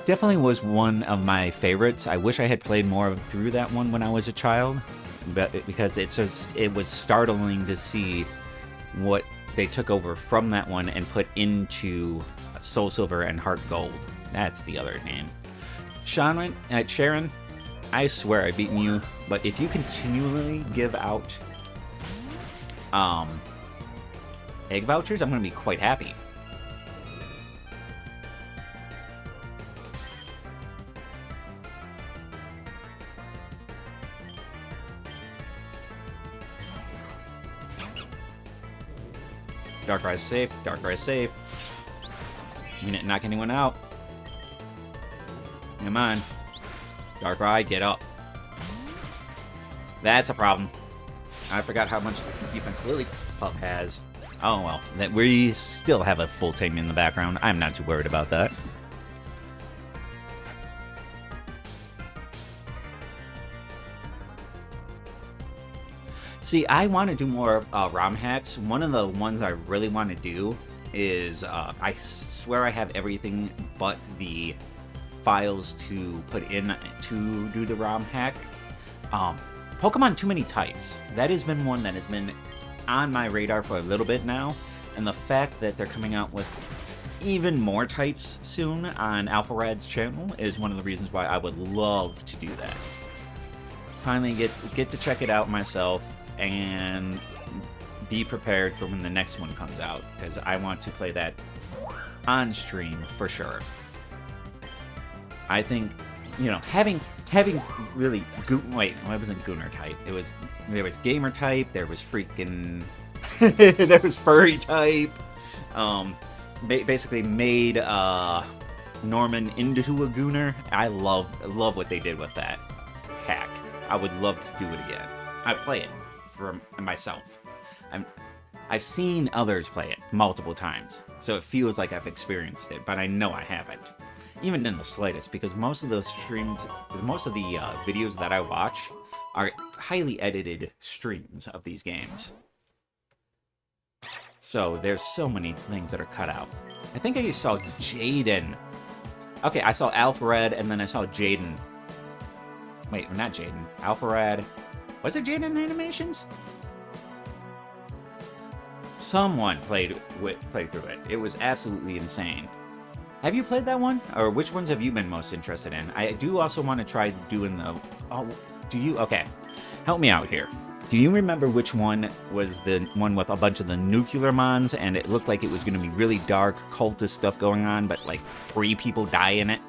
definitely was one of my favorites. I wish I had played more through that one when I was a child, but because it was startling to see what they took over from that one and put into Soul Silver and Heart Gold. That's the other name. Sharon, I swear I've beaten you, but if you continually give out egg vouchers, I'm going to be quite happy. Darkrai's safe. Darkrai's safe. We didn't knock anyone out. Come on. Darkrai, get up. That's a problem. I forgot how much defense Lillipup has. Oh well, that we still have a full team in the background. I'm not too worried about that. See, I want to do more ROM hacks. One of the ones I really want to do is, I swear I have everything but the files to put in to do the ROM hack. Pokemon Too Many Types. That has been one that has been on my radar for a little bit now, and the fact that they're coming out with even more types soon on AlphaRad's channel is one of the reasons why I would love to do that. Finally get to check it out myself and be prepared for when the next one comes out, because I want to play that on stream for sure. I think, you know, having really wait, well, it wasn't Gunnar type. There was gamer type. There was freaking there was furry type. Basically made Norman into a Gunnar. I love what they did with that hack. I would love to do it again. I'd play it for myself. I've seen others play it multiple times, so it feels like I've experienced it, but I know I haven't. Even in the slightest, because most of those streams, most of the videos that I watch are highly edited streams of these games. So there's so many things that are cut out. I think I saw Jaden. Okay, I saw AlphaRad, and then I saw Jaden. Wait, not Jaden. AlphaRad, Was it Jaden Animations? Someone played through it. It was absolutely insane. Have you played that one? Or which ones have you been most interested in? I do also want to try doing the... Oh, do you? Okay. Help me out here. Do you remember which one was the one with a bunch of the nuclear mons, and it looked like it was going to be really dark, cultist stuff going on, but like 3 people die in it?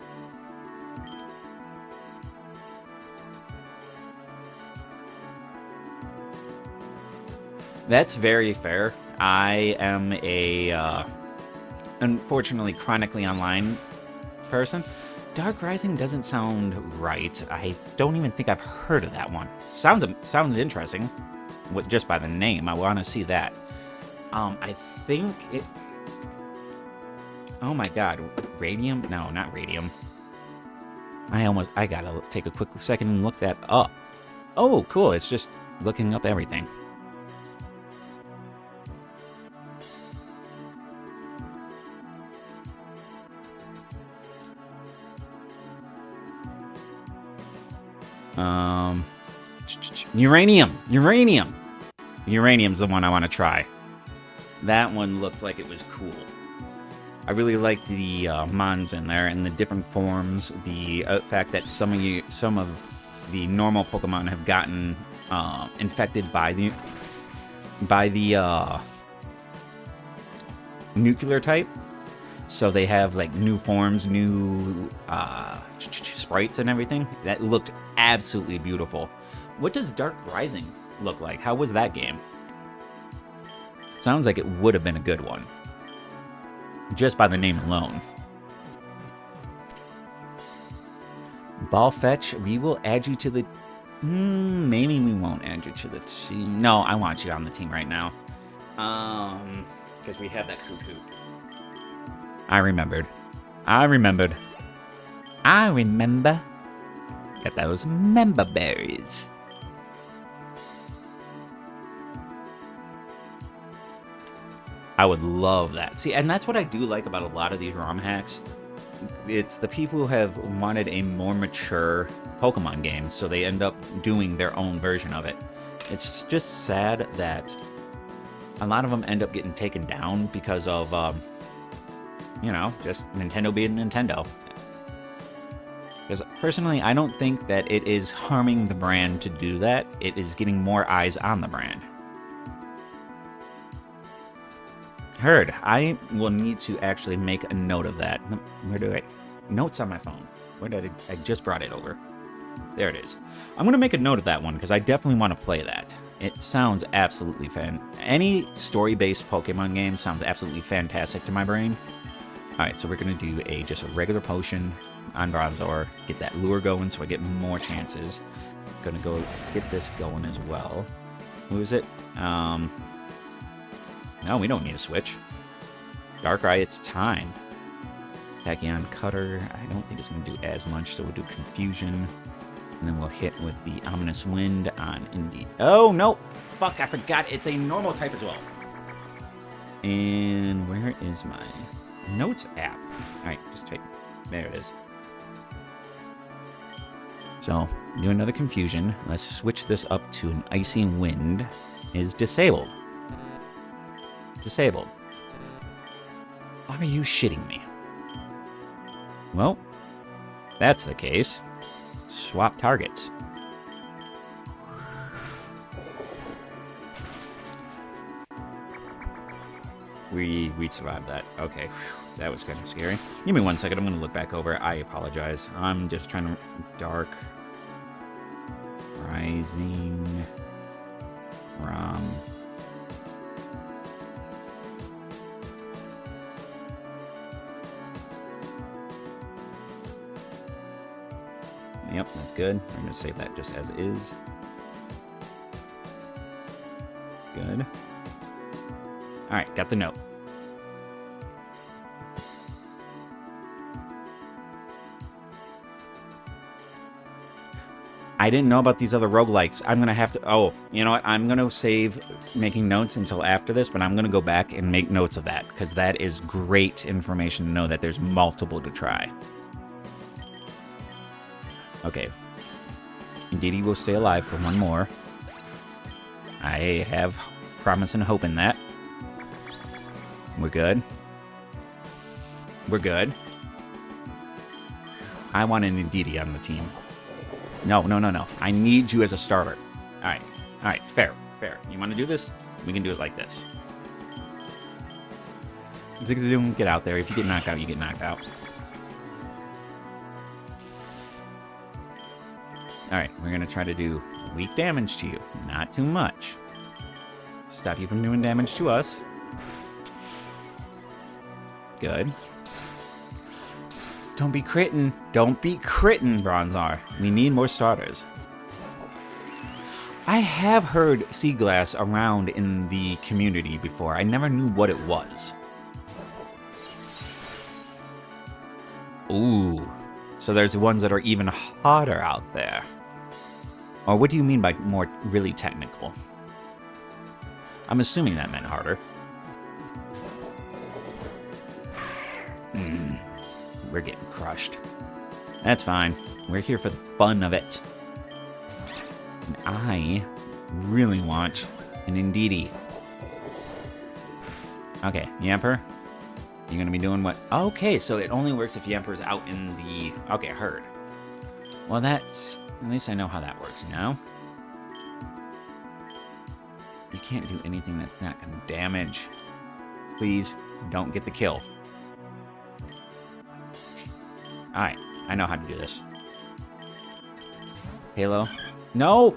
That's very fair. I am a, unfortunately, chronically online person. Dark Rising doesn't sound right. I don't even think I've heard of that one. Sounds interesting, just by the name. I want to see that. I think it... Oh my god, Radium? No, not Radium. I gotta take a quick second and look that up. Oh, cool, it's just looking up everything. Uranium! Uranium's the one I want to try. That one looked like it was cool. I really liked the mons in there and the different forms. The fact that some of the normal Pokemon have gotten infected by the nuclear type. So they have like new forms, new sprites and everything. That looked absolutely beautiful. What does Dark Rising look like? How was that game? Sounds like it would have been a good one. Just by the name alone. Ball Fetch, we will add you to the... maybe we won't add you to the team. No, I want you on the team right now. Because we have that cuckoo. I remember. Got those member berries. I would love that. See, and that's what I do like about a lot of these ROM hacks. It's the people who have wanted a more mature Pokemon game, so they end up doing their own version of it. It's just sad that a lot of them end up getting taken down because of, you know, just Nintendo being Nintendo. Because personally, I don't think that it is harming the brand to do that. It is getting more eyes on the brand. Heard. I will need to actually make a note of that. Where do I... Notes on my phone. Where did I just brought it over. There it is. I'm going to make a note of that one because I definitely want to play that. It sounds absolutely Any story-based Pokemon game sounds absolutely fantastic to my brain. Alright, so we're going to do just a regular potion on Bronzor. Get that lure going so I get more chances. Gonna go get this going as well. Who is it? No, we don't need a switch. Darkrai, it's time. Tachyon Cutter, I don't think it's going to do as much, so we'll do Confusion. And then we'll hit with the Ominous Wind on Indeed. Oh, no! Fuck, I forgot. It's a normal type as well. And where is my Notes app? Alright, just take... There it is. So, do another Confusion. Let's switch this up to an Icy Wind. Is disabled. Disabled. Are you shitting me? Well, that's the case. Swap targets. We survived that. Okay. That was kind of scary. Give me 1 second. I'm going to look back over. I apologize. I'm just trying to... Dark Rising... ROM... Yep, that's good. I'm going to save that just as is. Good. Alright, got the note. I didn't know about these other roguelikes. I'm going to have to... Oh, you know what? I'm going to save making notes until after this, but I'm going to go back and make notes of that, because that is great information to know that there's multiple to try. Okay. Indeed, he will stay alive for one more. I have promise and hope in that. We're good. We're good. I want an Ndidi on the team. No, no, no, no. I need you as a starter. Alright. Alright, fair. Fair. You want to do this? We can do it like this. Zigzagoon, get out there. If you get knocked out, you get knocked out. Alright, we're going to try to do weak damage to you. Not too much. Stop you from doing damage to us. Good. Don't be critting. Don't be critting, Bronzar. We need more starters. I have heard sea glass around in the community before. I never knew what it was. Ooh. So there's ones that are even hotter out there. Or what do you mean by more really technical? I'm assuming that meant harder. We're getting crushed. That's fine. We're here for the fun of it. And I really want an Ndidi. Okay, Yamper. You're gonna be doing what? Okay, so it only works if Yamper's out in the... Okay, heard. Well, that's... At least I know how that works now. You can't do anything that's not gonna damage. Please, don't get the kill. Alright, I know how to do this. Halo. No!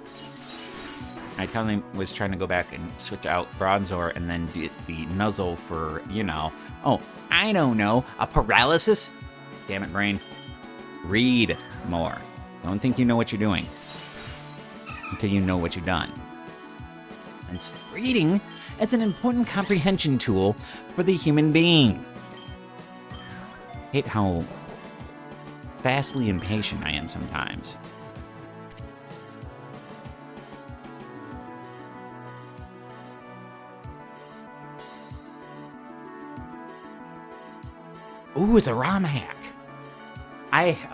I kind of was trying to go back and switch out Bronzor and then get the Nuzzle for, you know... Oh, I don't know. A paralysis? Damn it, brain. Read more. Don't think you know what you're doing until you know what you've done. And reading is an important comprehension tool for the human being. Hate how vastly impatient I am sometimes. Ooh, it's a ROM hack.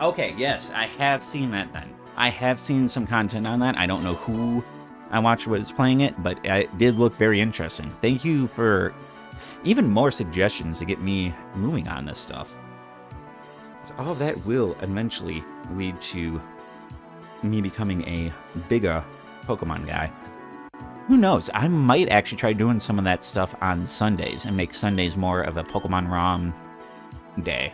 Okay, yes, I have seen that then. I have seen some content on that. I don't know who I watched was playing it, but it did look very interesting. Thank you for even more suggestions to get me moving on this stuff. So all of that will eventually lead to me becoming a bigger Pokemon guy. Who knows? I might actually try doing some of that stuff on Sundays and make Sundays more of a Pokemon ROM day.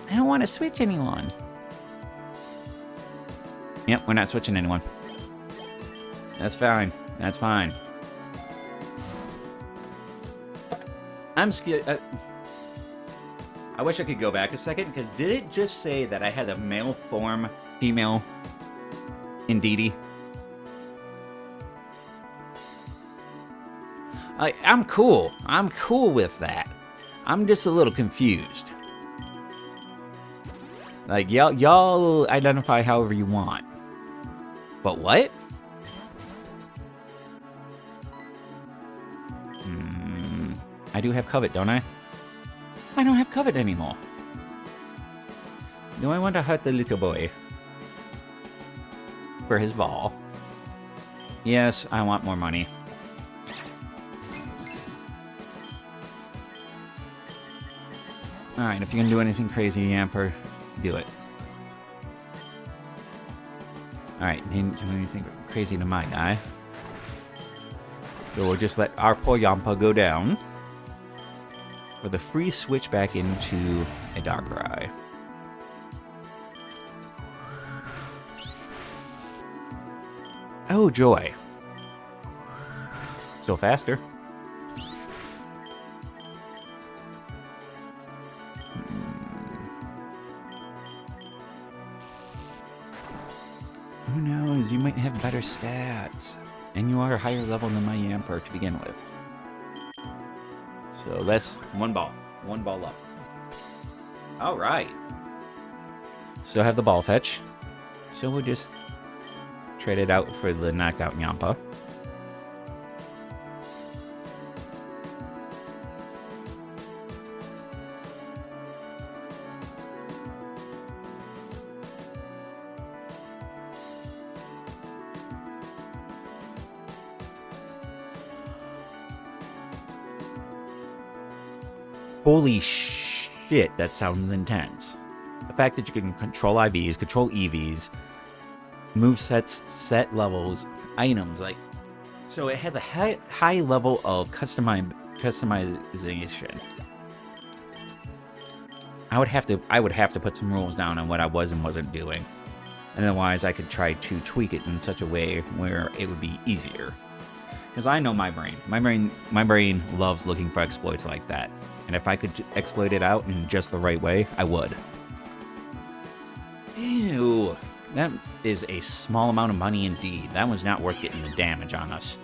I don't want to switch anyone. Yep, we're not switching anyone. That's fine. That's fine. I'm scared. I wish I could go back a second, because did it just say that I had a male form, female Ndidi? I'm cool. I'm cool with that. I'm just a little confused. Like, y'all identify however you want. But what? I do have Covet, don't I? I don't have Covet anymore. Do I want to hurt the little boy? For his ball? Yes, I want more money. Alright, if you can do anything crazy, Yamper, do it. Alright, didn't do anything crazy to my guy. So we'll just let our poor Yampa go down. For the free switch back into a Darkrai. Oh, joy. Still faster. Who knows? You might have better stats. And you are a higher level than my Yamper to begin with. So that's one ball. One ball up. Alright. Still have the ball fetch. So we'll just trade it out for the knocked out Yampa. Holy shit, that sounds intense. The fact that you can control IVs, control EVs, move sets, set levels, items, like, so it has a high level of customization. I would have to put some rules down on what I was and wasn't doing. And otherwise I could try to tweak it in such a way where it would be easier. Because I know my brain. My brain loves looking for exploits like that. And if I could exploit it out in just the right way, I would. Ew. That is a small amount of money indeed. That was not worth getting the damage on us.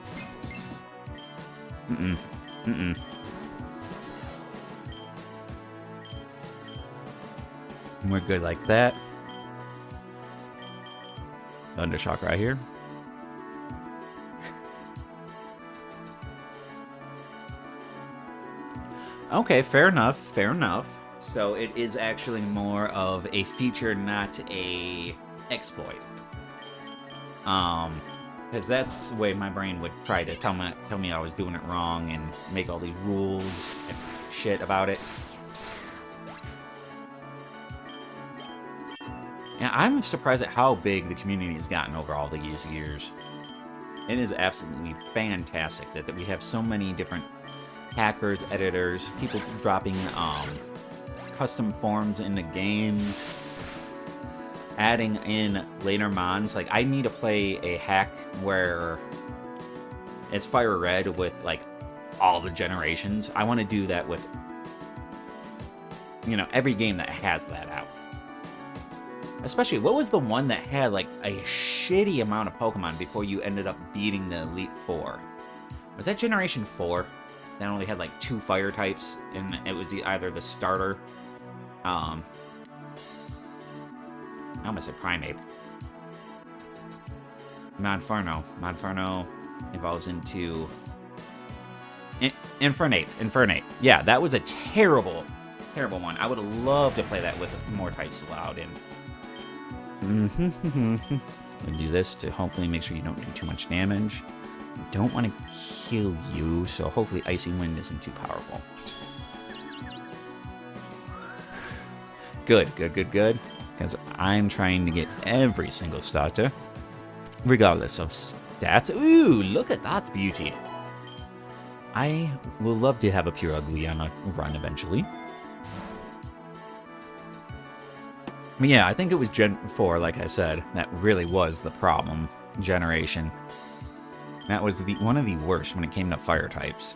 We're good like that. Thundershock right here. Okay, fair enough, fair enough. So it is actually more of a feature, not a exploit. Because that's the way my brain would try to tell me I was doing it wrong and make all these rules and shit about it. And I'm surprised at how big the community has gotten over all these years. It is absolutely fantastic that we have so many different hackers, editors, people dropping custom forms into games, adding in later mods. Like, I need to play a hack where it's fire red with like all the generations. I want to do that with, you know, every game that has that out. Especially, what was the one that had like a shitty amount of Pokemon before you ended up beating the Elite Four? Was that Generation 4? That only had like 2 fire types, and it was either the starter. I almost said Primeape. Monferno. Monferno evolves into Infernape. Yeah, that was a terrible one. I would have loved to play that with more types allowed in. We'll do this to hopefully make sure you don't do too much damage. Don't want to kill you, so hopefully Icy Wind isn't too powerful. Good. Because I'm trying to get every single starter, regardless of stats. Ooh, look at that beauty. I will love to have a Pokérogue on a run eventually. Yeah, I think it was Gen 4, like I said, that really was the problem generation. That was one of the worst when it came to fire types.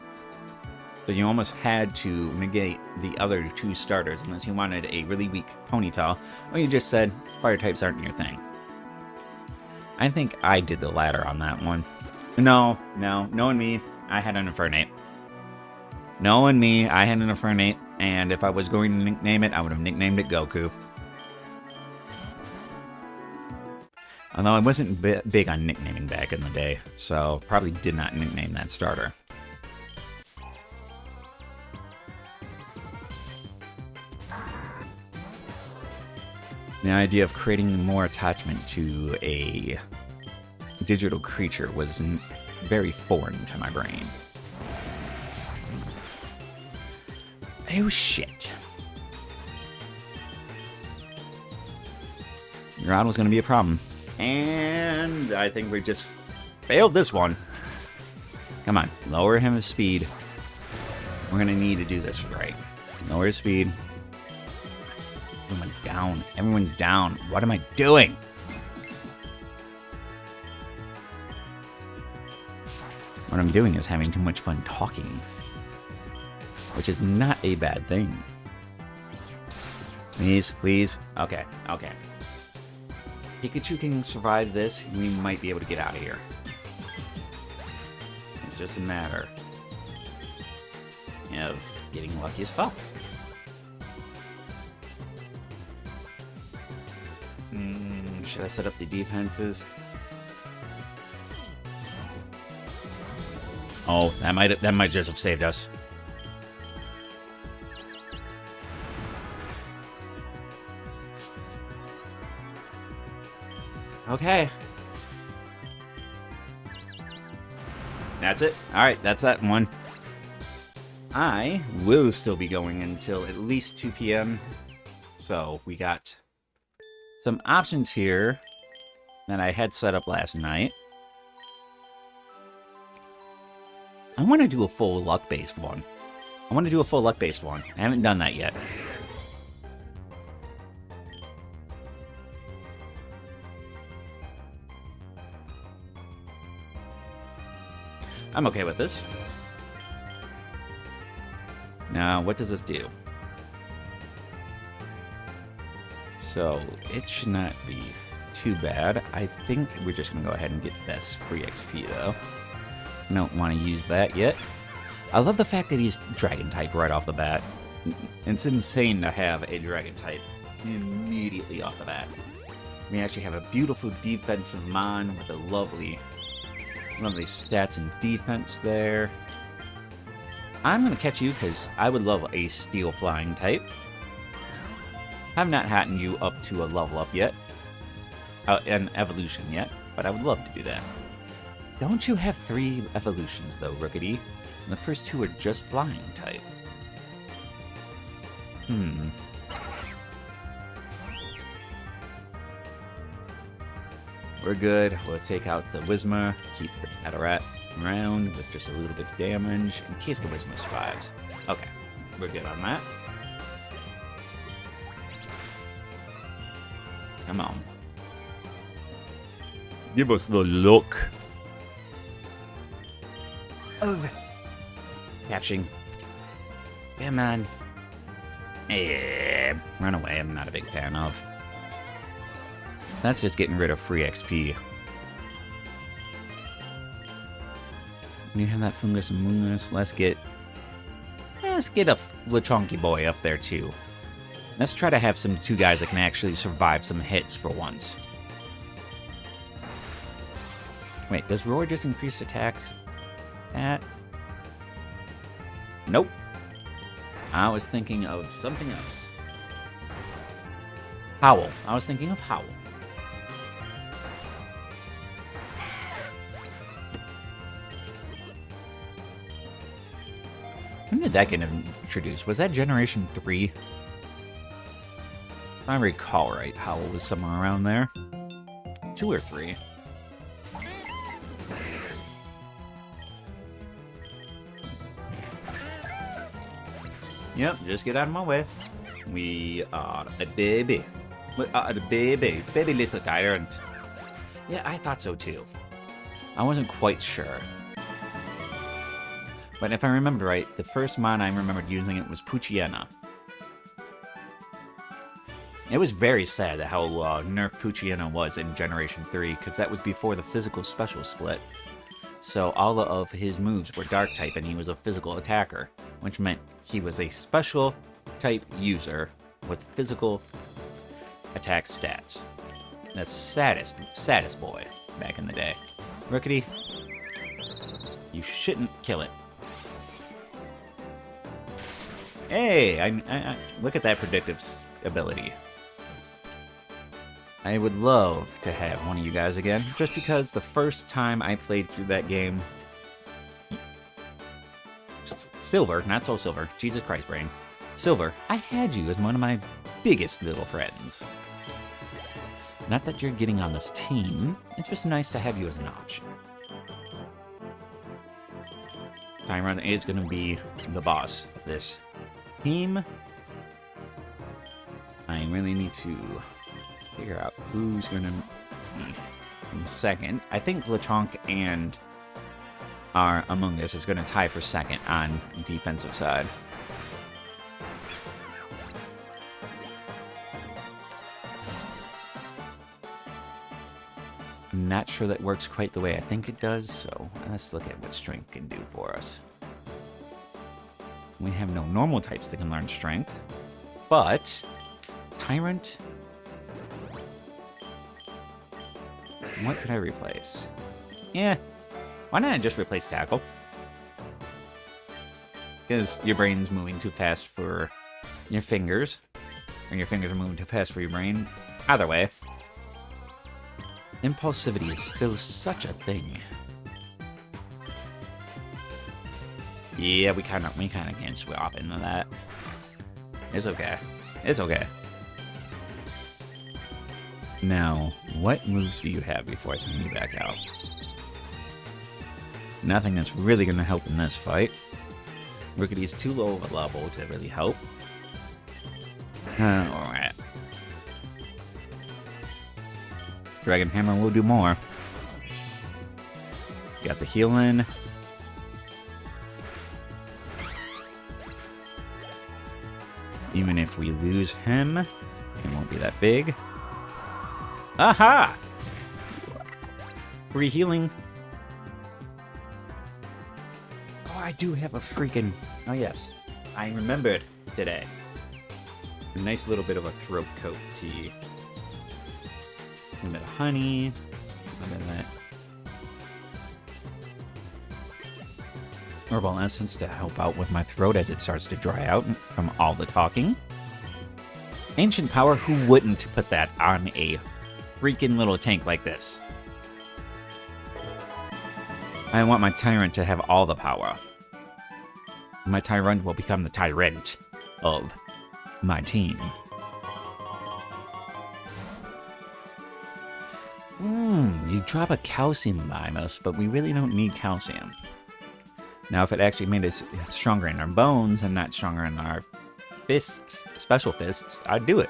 So you almost had to negate the other 2 starters unless you wanted a really weak Ponyta, or you just said fire types aren't your thing. I think I did the latter on that one. No, knowing me, I had an Infernape. Knowing me, I had an Infernape, and if I was going to nickname it, I would have nicknamed it Goku. Although I wasn't big on nicknaming back in the day, so probably did not nickname that starter. The idea of creating more attachment to a digital creature was very foreign to my brain. Oh shit. Groudon's gonna be a problem. And I think we just failed this one. Come on, lower his speed. We're gonna need to do this right. Lower his speed. Everyone's down. Everyone's down. What am I doing? What I'm doing is having too much fun talking, which is not a bad thing. Please. Okay. Pikachu can survive this, we might be able to get out of here. It's just a matter of getting lucky as fuck. Should I set up the defenses? Oh, that might just have saved us. Okay. That's it. Alright, that's that one. I will still be going until at least 2 p.m. So we got some options here that I had set up last night. I want to do a full luck-based one. I haven't done that yet. I'm okay with this. Now, what does this do? So, it should not be too bad. I think we're just going to go ahead and get this free XP, though. I don't want to use that yet. I love the fact that he's Dragon type right off the bat. It's insane to have a Dragon type immediately off the bat. We actually have a beautiful defensive Mon with a lovely stats and defense there. I'm going to catch you because I would love a Steel Flying type. I've not gotten you up to a level up yet. An evolution yet, but I would love to do that. Don't you have 3 evolutions though, Rookity? And the first 2 are just Flying type. We're good. We'll take out the Whismur, keep the Atarat around with just a little bit of damage in case the Whismur survives. Okay, we're good on that. Come on. Give us the look. Oh. Capturing. Come on. Yeah. Run away, I'm not a big fan of. So that's just getting rid of free XP. You have that Fungus among us. Let's get a Lechonky boy up there too. Let's try to have some 2 guys that can actually survive some hits for once. Wait, does Roar just increase attacks? Nope. I was thinking of something else. Howl. I was thinking of Howl. When did that get introduced? Was that Generation 3? If I recall right, Howl was somewhere around there. 2 or 3. Yep, just get out of my way. We are a baby. We are a baby. Baby little tyrant. Yeah, I thought so too. I wasn't quite sure. But if I remember right, the first mon I remembered using it was Poochyena. It was very sad how nerfed Poochyena was in Generation 3, because that was before the physical special split. So all of his moves were dark type and he was a physical attacker, which meant he was a special type user with physical attack stats. The saddest boy back in the day. Rookity, you shouldn't kill it. Hey, I look at that predictive ability. I would love to have one of you guys again, just because the first time I played through that game, Silver, not Soul Silver, Jesus Christ brain, Silver, I had you as one of my biggest little friends. Not that you're getting on this team, it's just nice to have you as an option. Tyrant is going to be the boss of this team. I really need to figure out who's going to be in second. I think Lechonk and our Among Us is going to tie for second on the defensive side. I'm not sure that works quite the way I think it does, so let's look at what strength can do for us. We have no normal types that can learn strength, but Tyrant. What could I replace? Yeah, why not just replace Tackle? Because your brain's moving too fast for your fingers, or your fingers are moving too fast for your brain. Either way, impulsivity is still such a thing. Yeah, we kind of can't swap into that. It's okay. It's okay. Now, what moves do you have before I send you back out? Nothing that's really going to help in this fight. Rickety's too low of a level to really help. Alright. Dragon Hammer will do more. Got the healing. Even if we lose him, it won't be that big. Aha! Free healing. Oh, I do have a freaking... Oh, yes. I remembered today. A nice little bit of a throat coat tea. A bit of honey. A bit of that. Herbal essence to help out with my throat as it starts to dry out from all the talking. Ancient power, who wouldn't put that on a freaking little tank like this? I want my tyrant to have all the power. My tyrant will become the tyrant of my team. You drop a calcium by us, but we really don't need calcium. Now, if it actually made us stronger in our bones and not stronger in our fists, special fists, I'd do it.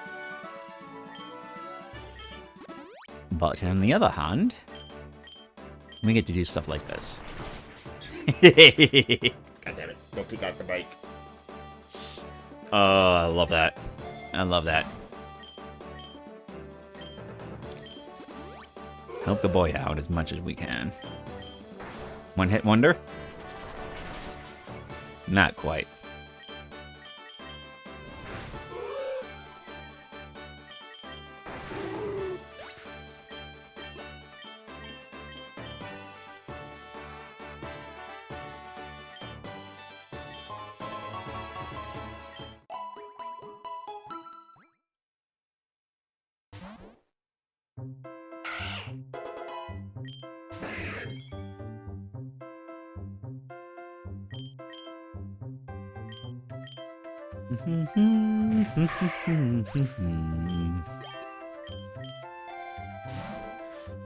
But on the other hand, we get to do stuff like this. God damn it. Don't pick out the bike. Oh, I love that. I love that. Help the boy out as much as we can. One hit wonder? Not quite.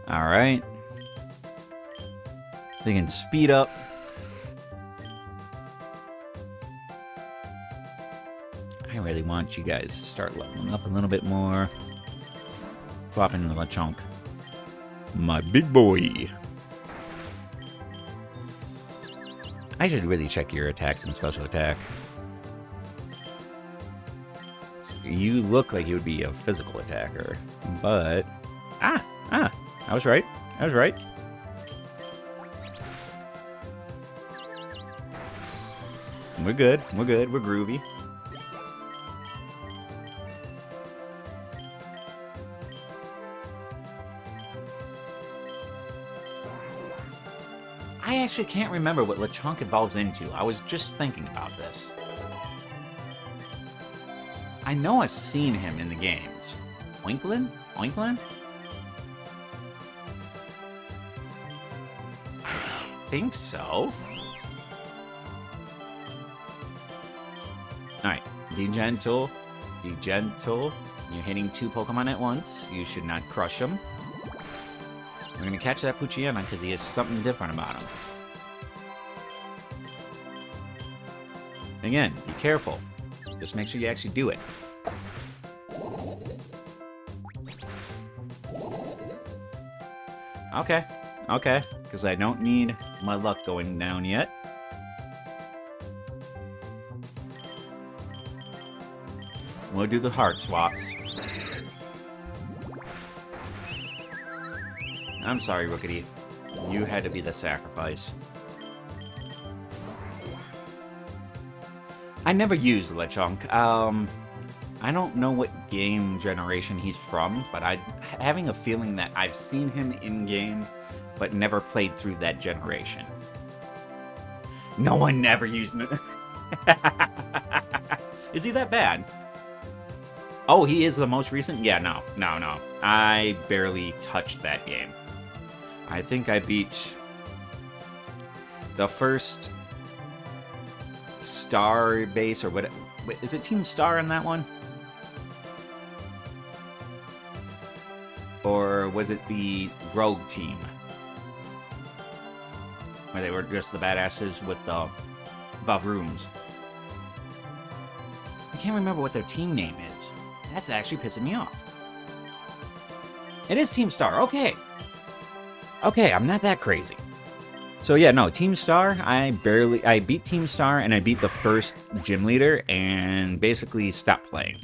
Alright. They can speed up. I really want you guys to start leveling up a little bit more. Swap into the chunk. My big boy. I should really check your attacks and special attack. You look like you would be a physical attacker, but... I was right. I was right. We're good. We're good. We're groovy. I actually can't remember what Lechonk evolves into. I was just thinking about this. I know I've seen him in the games. Oinklin? Oinklin? I think so. Alright, be gentle. Be gentle. You're hitting 2 Pokemon at once. You should not crush them. We're going to catch that Poochyena because he has something different about him. Again, be careful. Just make sure you actually do it. Okay, okay, because I don't need my luck going down yet. We'll do the heart swaps. I'm sorry, Rookity. You had to be the sacrifice. I never used Lechonk. I don't know what game generation he's from, but I'm having a feeling that I've seen him in-game, but never played through that generation. No one never used... Is he that bad? Oh, he is the most recent? Yeah, no. I barely touched that game. I think I beat the first Star base or what? Is it Team Star in that one? Or was it the Rogue team? Where they were just the badasses with the Vavrooms. I can't remember what their team name is. That's actually pissing me off. It is Team Star, okay. Okay, I'm not that crazy. So yeah, no, Team Star, I beat Team Star and I beat the first gym leader and basically stopped playing.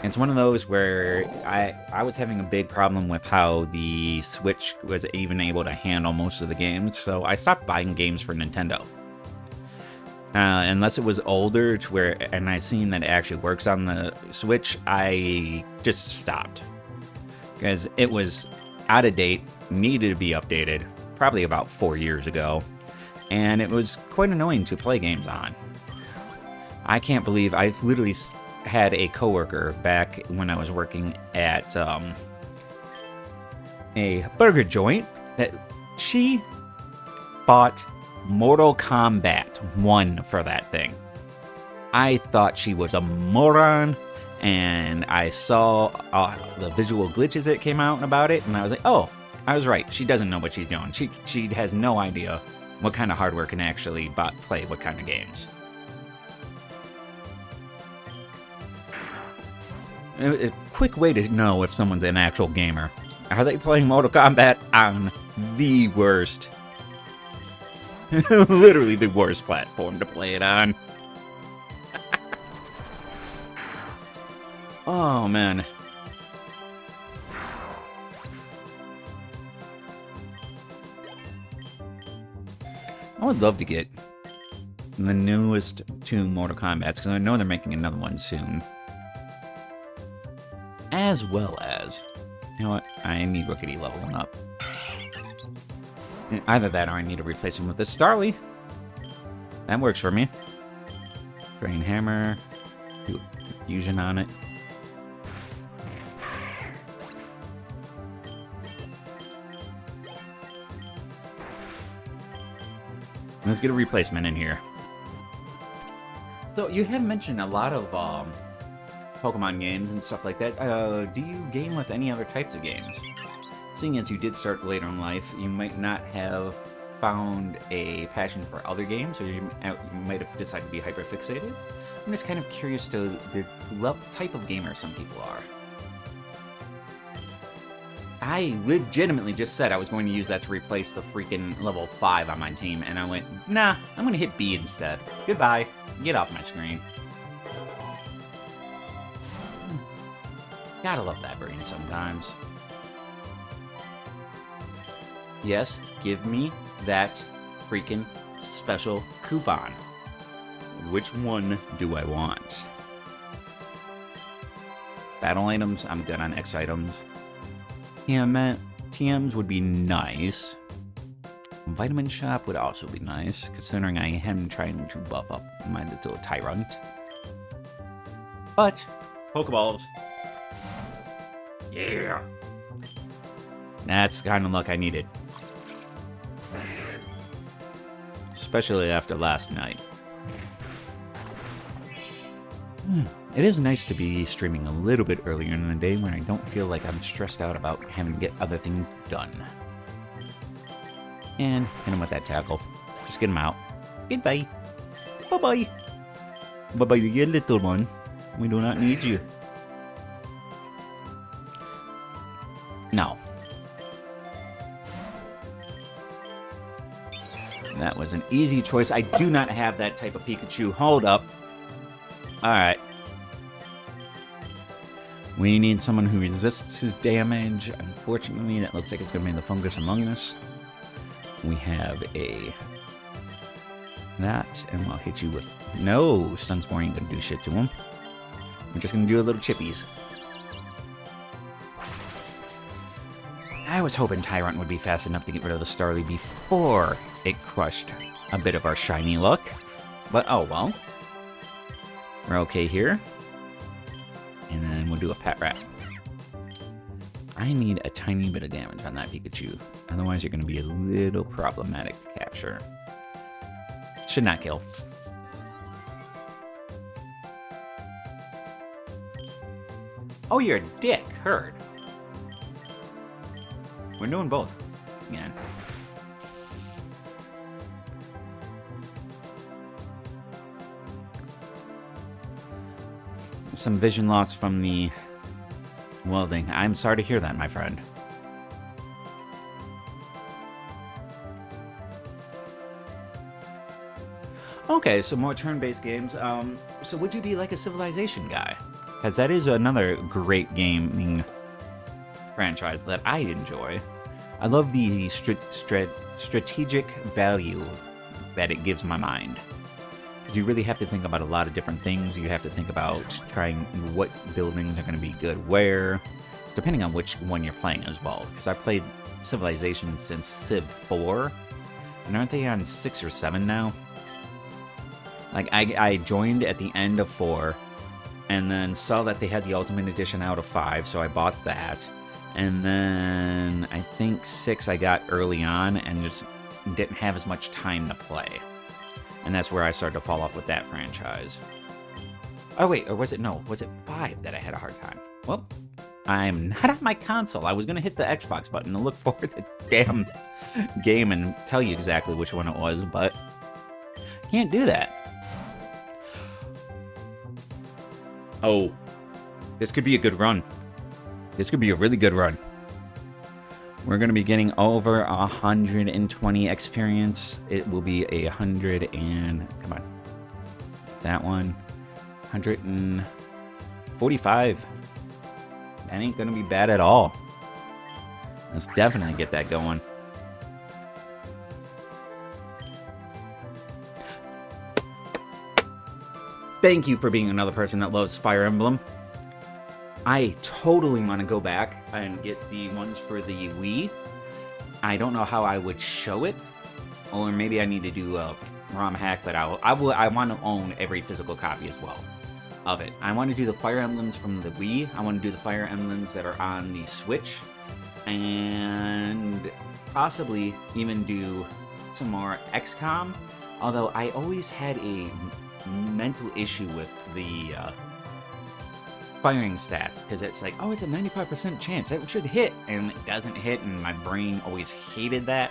It's one of those where I was having a big problem with how the Switch was even able to handle most of the games, so I stopped buying games for Nintendo. Unless it was older to where, and I seen that it actually works on the Switch, I just stopped. Because it was out of date, needed to be updated, probably about 4 years ago, and it was quite annoying to play games on. I can't believe I've literally had a coworker back when I was working at a burger joint that she bought Mortal Kombat 1 for that thing. I thought she was a moron, and I saw the visual glitches that came out about it, and I was like, oh, I was right. She doesn't know what she's doing. She has no idea what kind of hardware can actually play what kind of games. A quick way to know if someone's an actual gamer. Are they playing Mortal Kombat on the worst, literally the worst platform to play it on? Oh, man. I would love to get the newest two Mortal Kombats, because I know they're making another one soon. As well as, you know what, I need Rookity leveling up. Either that or I need to replace him with the Starly. That works for me. Drain Hammer, do a fusion on it. Let's get a replacement in here. So you have mentioned a lot of Pokemon games and stuff like that. Do you game with any other types of games? Seeing as you did start later in life, you might not have found a passion for other games, or you might have decided to be hyper-fixated. I'm just kind of curious to the type of gamer some people are. I legitimately just said I was going to use that to replace the freaking level 5 on my team, and I went, nah, I'm going to hit B instead. Goodbye. Get off my screen. Gotta love that brain sometimes. Yes, give me that freaking special coupon. Which one do I want? Battle items, I'm good on X items. TMs would be nice. Vitamin shop would also be nice, considering I am trying to buff up my little Tyrant. But, Pokeballs. Yeah! That's the kind of luck I needed. Especially after last night. It is nice to be streaming a little bit earlier in the day when I don't feel like I'm stressed out about having to get other things done. And hit him with that tackle. Just get him out. Goodbye. Bye-bye. Bye-bye, you little one. We do not need you. No. That was an easy choice. I do not have that type of Pikachu. Hold up. Alright. We need someone who resists his damage. Unfortunately, that looks like it's going to be the Fungus Among Us. We have that, and I'll hit you with... No! Sunspore ain't going to do shit to him. We're just going to do a little chippies. I was hoping Tyrant would be fast enough to get rid of the Starly before it crushed a bit of our shiny luck. But oh well. We're okay here. And then we'll do a Pet Rat. I need a tiny bit of damage on that Pikachu. Otherwise you're going to be a little problematic to capture. Should not kill. Oh, you're a dick. Heard. We're doing both. Yeah. Some vision loss from the welding. I'm sorry to hear that, my friend. Okay, so more turn-based games. So would you be like a Civilization guy? Because that is another great gaming franchise that I enjoy. I love the strategic value that it gives my mind. You really have to think about a lot of different things. You have to think about trying what buildings are going to be good where, depending on which one you're playing as well. Because I played Civilization since Civ 4, and aren't they on 6 or 7 now? Like, I joined at the end of 4, and then saw that they had the Ultimate Edition out of 5, so I bought that. And then I think 6 I got early on, and just didn't have as much time to play. And that's where I started to fall off with that franchise. Oh wait, or was it 5 that I had a hard time? Well, I'm not on my console. I was going to hit the Xbox button to look for the damn game and tell you exactly which one it was, but can't do that. Oh, this could be a good run. This could be a really good run. We're going to be getting over 120 experience. It will be 100 and... Come on. That one. 145. That ain't going to be bad at all. Let's definitely get that going. Thank you for being another person that loves Fire Emblem. I totally want to go back and get the ones for the Wii. I don't know how I would show it, or maybe I need to do a ROM hack, but I want to own every physical copy as well of it. I want to do the Fire Emblems from the Wii. I want to do the Fire Emblems that are on the Switch, and possibly even do some more XCOM. Although I always had a mental issue with the firing stats, because it's like, oh, it's a 95% chance that it should hit, and it doesn't hit, and my brain always hated that.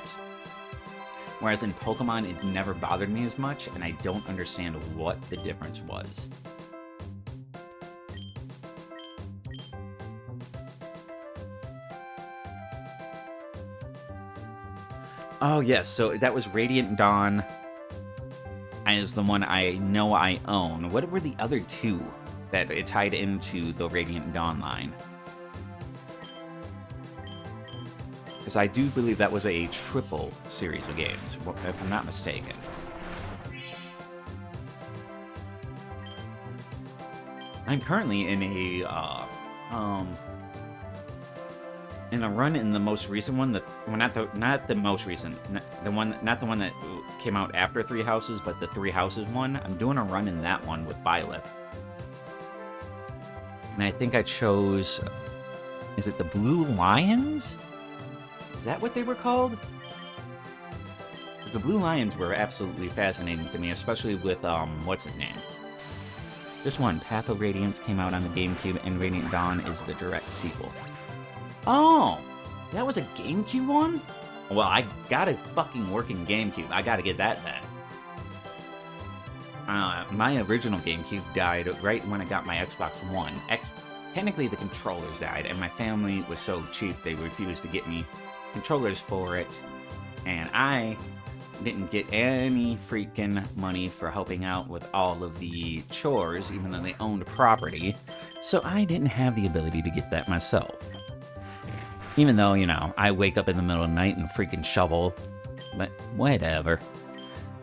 Whereas in Pokemon, it never bothered me as much, and I don't understand what the difference was. Oh yes, so that was Radiant Dawn is the one I know I own. What were the other two that it tied into the Radiant Dawn line? Because I do believe that was a triple series of games, if I'm not mistaken. I'm currently in a run in the most recent one. Not the most recent, not the one that came out after Three Houses, but the Three Houses one. I'm doing a run in that one with Byleth. And I think I chose, is it the Blue Lions? Is that what they were called? Because the Blue Lions were absolutely fascinating to me, especially with, what's his name? This one, Path of Radiance, came out on the GameCube, and Radiant Dawn is the direct sequel. Oh, that was a GameCube one? Well, I got a fucking working GameCube. I gotta get that then. My original GameCube died right when I got my Xbox One. Technically, the controllers died, and my family was so cheap they refused to get me controllers for it. And I didn't get any freaking money for helping out with all of the chores, even though they owned property. So I didn't have the ability to get that myself. Even though, you know, I wake up in the middle of the night and freaking shovel. But whatever.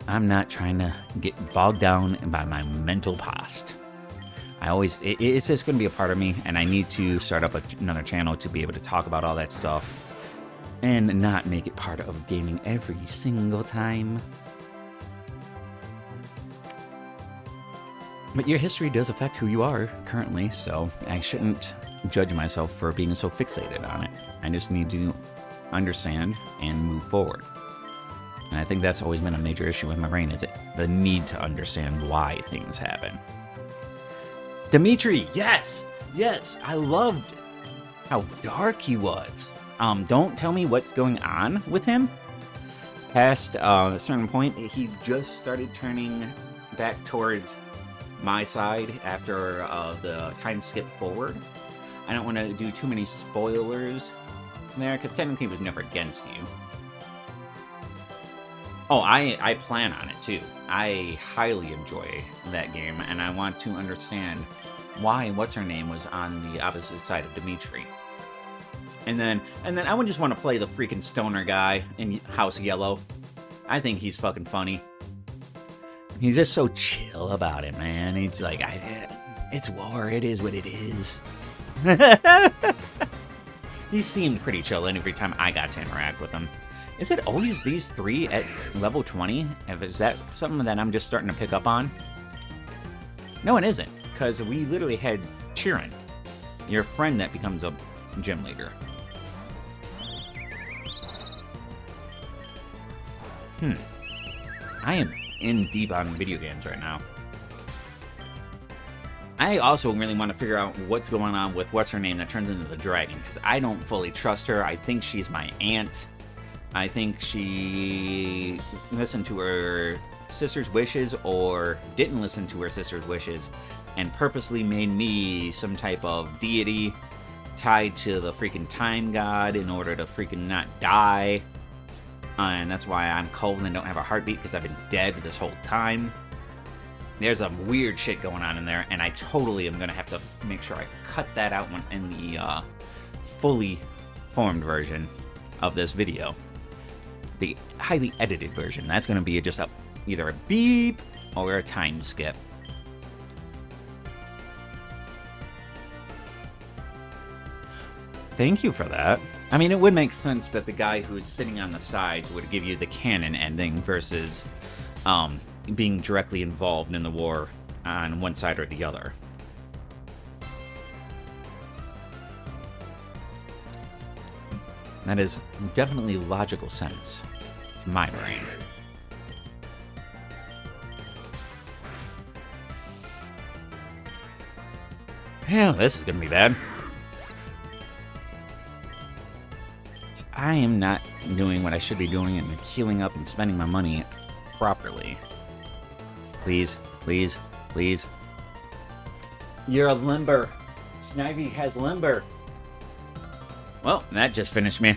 I'm not trying to get bogged down by my mental past. It's just going to be a part of me, and I need to start up another channel to be able to talk about all that stuff and not make it part of gaming every single time. But your history does affect who you are currently, so I shouldn't judge myself for being so fixated on it. I just need to understand and move forward. And I think that's always been a major issue with my brain, is the need to understand why things happen. Dimitri, yes! Yes, I loved how dark he was. Don't tell me what's going on with him. Past a certain point, he just started turning back towards my side after the time skip forward. I don't want to do too many spoilers there, because technically it was never against you. Oh, I plan on it too. I highly enjoy that game, and I want to understand why what's-her-name was on the opposite side of Dimitri. And then I would just want to play the freaking stoner guy in House Yellow. I think he's fucking funny. He's just so chill about it, man. He's like, it's war. It is what it is. He seemed pretty chill every time I got to interact with him. Is it always these three at level 20? Is that something that I'm just starting to pick up on? No, it isn't, because we literally had Chirin, your friend that becomes a gym leader. I am in deep on video games right now. I also really want to figure out what's going on with what's-her-name that turns into the dragon, because I don't fully trust her. I think she's my aunt. I think she listened to her sister's wishes or didn't listen to her sister's wishes and purposely made me some type of deity tied to the freaking time god in order to freaking not die. And that's why I'm cold and don't have a heartbeat, because I've been dead this whole time. There's some weird shit going on in there, and I totally am going to have to make sure I cut that out in the fully formed version of this video. The highly edited version, that's going to be just either a beep or a time skip. Thank you for that. I mean, it would make sense that the guy who's sitting on the sides would give you the canon ending versus being directly involved in the war on one side or the other. That is definitely logical sense to my brain. Hell, this is gonna be bad. I am not doing what I should be doing and healing up and spending my money properly. Please, please, please. You're a limber. Snivy has limber. Well, that just finished me.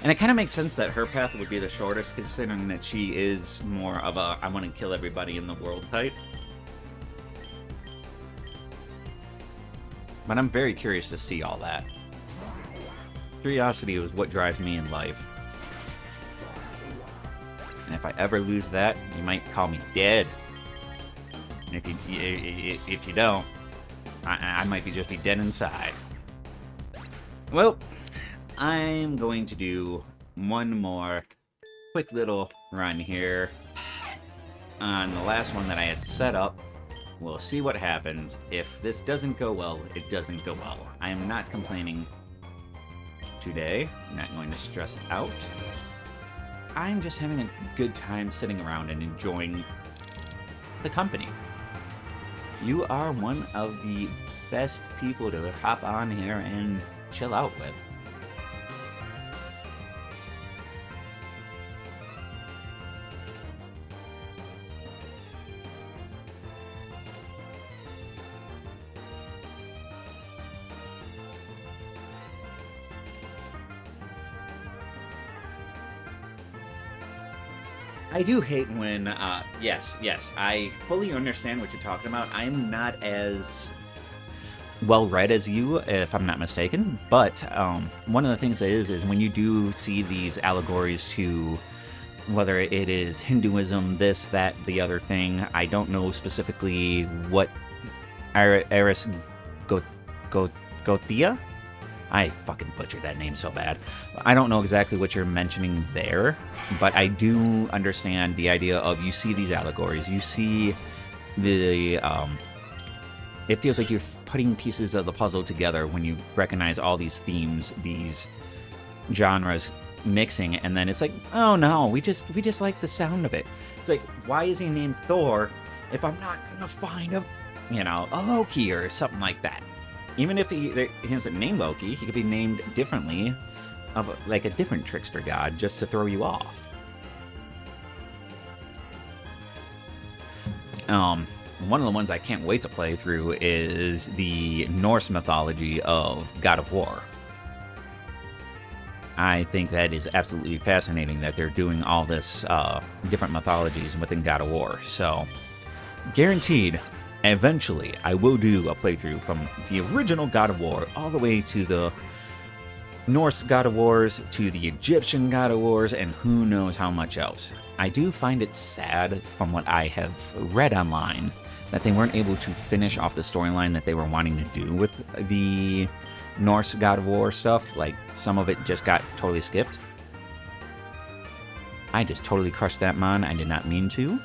And it kind of makes sense that her path would be the shortest, considering that she is more of a I want to kill everybody in the world type. But I'm very curious to see all that. Curiosity is what drives me in life. And if I ever lose that, you might call me dead. And if you don't, I might just be dead inside. Well, I'm going to do one more quick little run here on the last one that I had set up. We'll see what happens. If this doesn't go well, it doesn't go well. I am not complaining today. I'm not going to stress out. I'm just having a good time sitting around and enjoying the company. You are one of the best people to hop on here and chill out with. I do hate when, yes, I fully understand what you're talking about. I'm not as well-read as you, if I'm not mistaken, but one of the things that is when you do see these allegories to whether it is Hinduism, this, that, the other thing, I don't know specifically what Eris Gothia? I fucking butchered that name so bad. I don't know exactly what you're mentioning there, but I do understand the idea of you see these allegories, you see the, it feels like you're putting pieces of the puzzle together when you recognize all these themes, these genres mixing, and then it's like, oh no, we just like the sound of it. It's like, why is he named Thor if I'm not gonna find a Loki or something like that? Even if he isn't named Loki, he could be named differently, of like a different trickster god, just to throw you off. One of the ones I can't wait to play through is the Norse mythology of God of War. I think that is absolutely fascinating that they're doing all this different mythologies within God of War. So, guaranteed, eventually, I will do a playthrough from the original God of War all the way to the Norse God of Wars, to the Egyptian God of Wars, and who knows how much else. I do find it sad, from what I have read online, that they weren't able to finish off the storyline that they were wanting to do with the Norse God of War stuff. Like, some of it just got totally skipped. I just totally crushed that mon. I did not mean to.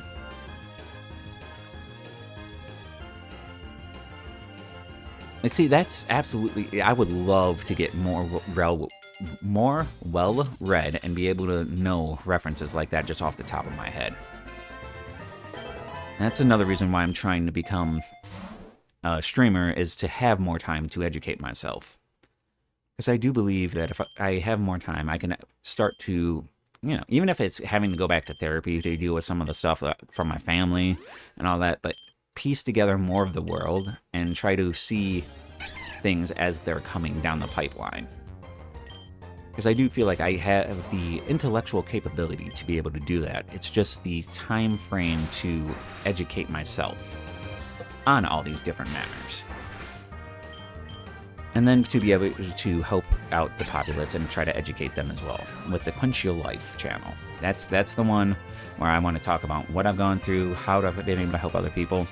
And see, that's absolutely... I would love to get more well-read and be able to know references like that just off the top of my head. That's another reason why I'm trying to become a streamer, is to have more time to educate myself. Because I do believe that if I have more time, I can start to, even if it's having to go back to therapy to deal with some of the stuff from my family and all that, but piece together more of the world and try to see things as they're coming down the pipeline. Because I do feel like I have the intellectual capability to be able to do that. It's just the time frame to educate myself on all these different matters. And then to be able to help out the populace and try to educate them as well with the Quench Your Life channel. That's the one where I want to talk about what I've gone through, how I've been able to help other people.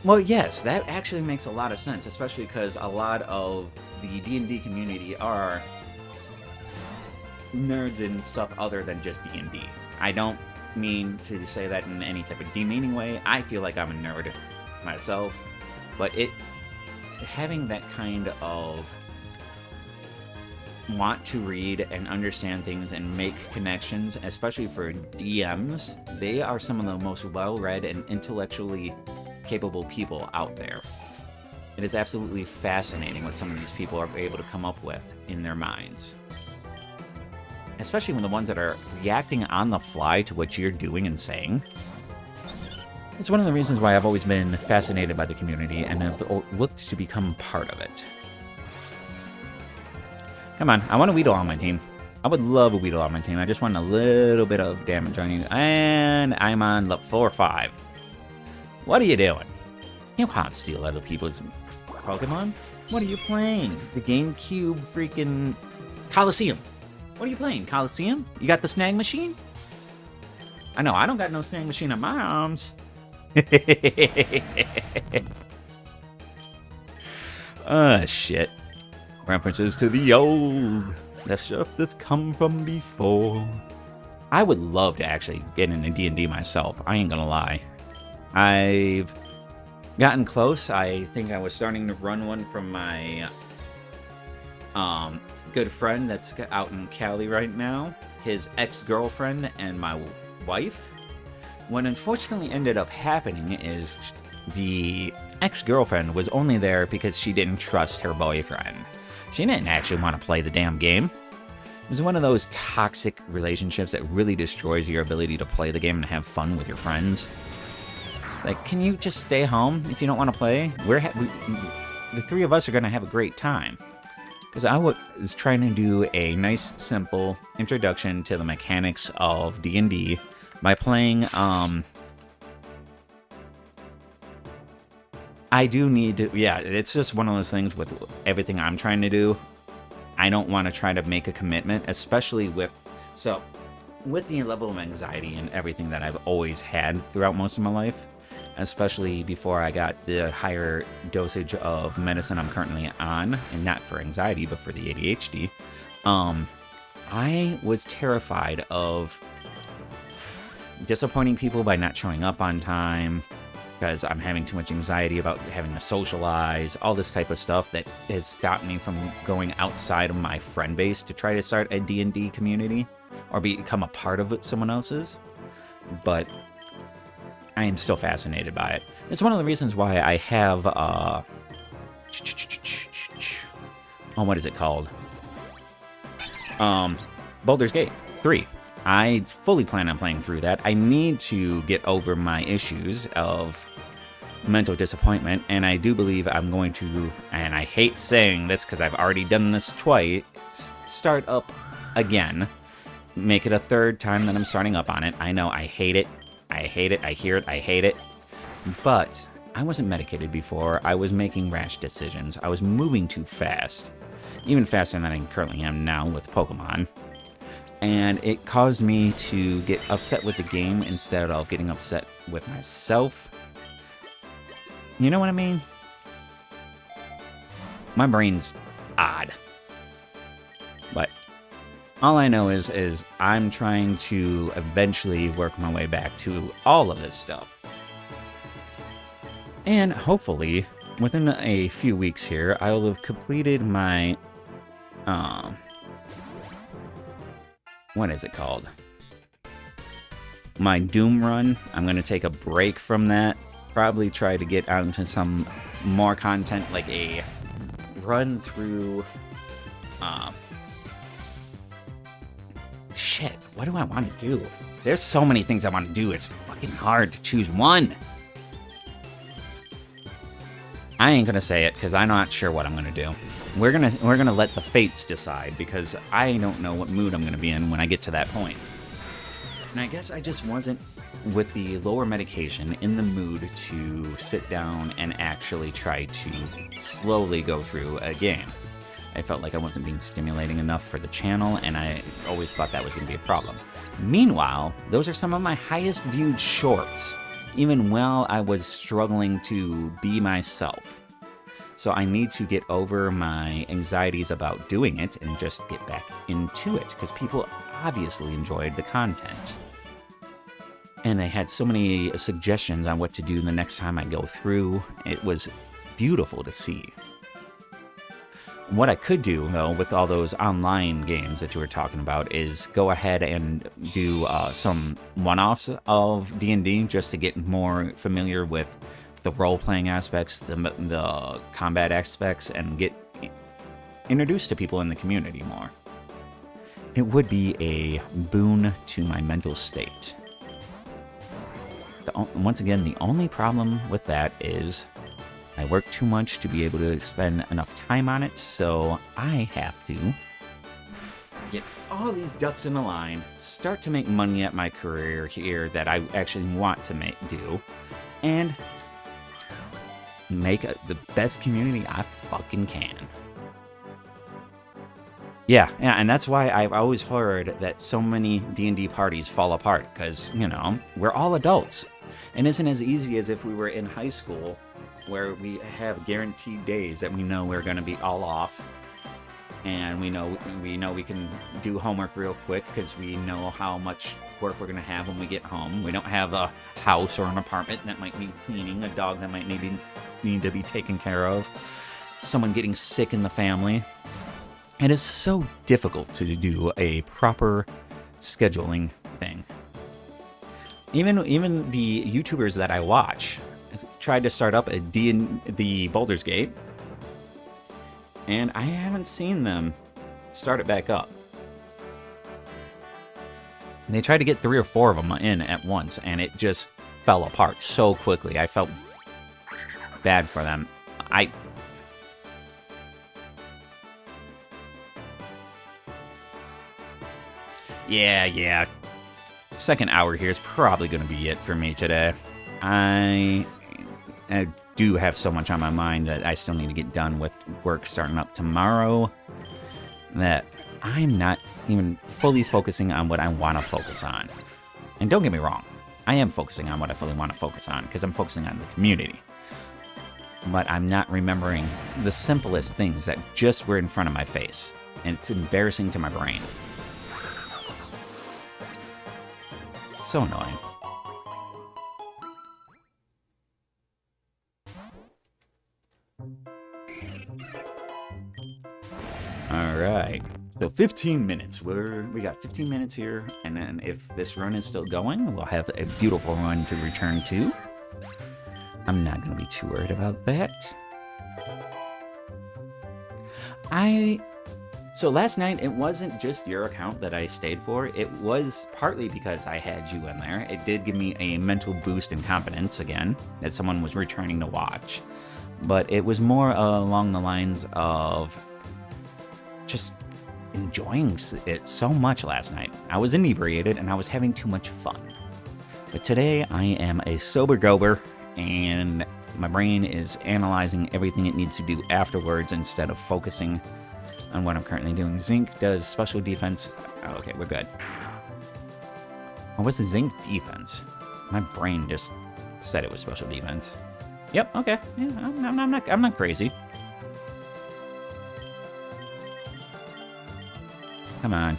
Well, yes, that actually makes a lot of sense, especially because a lot of the D&D community are nerds and stuff other than just D&D. I don't mean to say that in any type of demeaning way. I feel like I'm a nerd myself, but having that kind of want to read and understand things and make connections, especially for DMs, they are some of the most well-read and intellectually capable people out there. It is absolutely fascinating what some of these people are able to come up with in their minds. Especially when the ones that are reacting on the fly to what you're doing and saying. It's one of the reasons why I've always been fascinated by the community and have looked to become part of it. Come on, I want a Weedle on my team. I would love a Weedle on my team. I just want a little bit of damage on you. And I'm on level 4 or 5. What are you doing? You can't steal other people's Pokemon. What are you playing? The GameCube freaking Coliseum. What are you playing? Coliseum? You got the snag machine? I know, I don't got no snag machine on my arms. Shit. References to the old. The stuff that's come from before. I would love to actually get into D&D myself. I ain't gonna lie. I've gotten close. I think I was starting to run one from my good friend that's out in Cali right now, his ex-girlfriend and my wife. What unfortunately ended up happening is the ex-girlfriend was only there because she didn't trust her boyfriend. She didn't actually want to play the damn game. It was one of those toxic relationships that really destroys your ability to play the game and have fun with your friends. Like, can you just stay home if you don't want to play? The three of us are going to have a great time. Because I was trying to do a nice, simple introduction to the mechanics of D&D by playing, I do need to, yeah, it's just one of those things with everything I'm trying to do. I don't want to try to make a commitment, especially with the level of anxiety and everything that I've always had throughout most of my life. Especially before I got the higher dosage of medicine I'm currently on, and not for anxiety, but for the ADHD, I was terrified of disappointing people by not showing up on time, because I'm having too much anxiety about having to socialize, all this type of stuff that has stopped me from going outside of my friend base to try to start a D&D community or become a part of it, someone else's. But I am still fascinated by it. It's one of the reasons why I have, oh, what is it called? Baldur's Gate 3. I fully plan on playing through that. I need to get over my issues of mental disappointment, and I do believe I'm going to, and I hate saying this because I've already done this twice, start up again. Make it a third time that I'm starting up on it. I know, I hate it. I hate it. I hear it. I hate it. But I wasn't medicated before. I was making rash decisions. I was moving too fast. Even faster than I currently am now with Pokemon. And it caused me to get upset with the game instead of getting upset with myself. You know what I mean? My brain's odd. But all I know is I'm trying to eventually work my way back to all of this stuff. And hopefully, within a few weeks here, I will have completed my what is it called? My Doom run. I'm going to take a break from that. Probably try to get out into some more content, like a run through... Shit, what do I want to do? There's so many things I want to do, it's fucking hard to choose one. I ain't gonna say it, because I'm not sure what I'm gonna do. We're gonna let the fates decide, because I don't know what mood I'm gonna be in when I get to that point. And I guess I just wasn't, with the lower medication, in the mood to sit down and actually try to slowly go through a game. I felt like I wasn't being stimulating enough for the channel, and I always thought that was gonna be a problem. Meanwhile, those are some of my highest viewed shorts, even while I was struggling to be myself. So I need to get over my anxieties about doing it and just get back into it, because people obviously enjoyed the content. And they had so many suggestions on what to do the next time I go through. It was beautiful to see. What I could do, though, with all those online games that you were talking about, is go ahead and do some one-offs of D&D just to get more familiar with the role-playing aspects, the combat aspects, and get introduced to people in the community more. It would be a boon to my mental state. Once again, the only problem with that is I work too much to be able to spend enough time on it, so I have to get all these ducks in a line, start to make money at my career here that I actually want to do, and make the best community I fucking can. Yeah, and that's why I've always heard that so many D&D parties fall apart, because, you know, we're all adults. And isn't as easy as if we were in high school, where we have guaranteed days that we know we're going to be all off, and we know we can do homework real quick because we know how much work we're going to have when we get home. We don't have a house or an apartment that might need cleaning, a dog that might need to be taken care of, someone getting sick in the family. It is so difficult to do a proper scheduling thing. Even the YouTubers that I watch tried to start up the Baldur's Gate, and I haven't seen them start it back up. And they tried to get 3 or 4 of them in at once, and it just fell apart so quickly. I felt bad for them. Yeah. Second hour here is probably going to be it for me today. I do have so much on my mind that I still need to get done with work starting up tomorrow that I'm not even fully focusing on what I want to focus on. And don't get me wrong, I am focusing on what I fully want to focus on because I'm focusing on the community. But I'm not remembering the simplest things that just were in front of my face. And it's embarrassing to my brain. So annoying. Alright. So 15 minutes. We got 15 minutes here, and then if this run is still going, we'll have a beautiful run to return to. I'm not going to be too worried about that. So last night, it wasn't just your account that I stayed for. It was partly because I had you in there. It did give me a mental boost in confidence again, that someone was returning to watch. But it was more along the lines of just enjoying it so much last night. I was inebriated and I was having too much fun. But today I am a sober gober and my brain is analyzing everything it needs to do afterwards instead of focusing on what I'm currently doing. Zinc does special defense. Oh, okay, we're good. Oh, what's the Zinc defense? My brain just said it was special defense. Yep, okay. Yeah, I'm not crazy. Come on.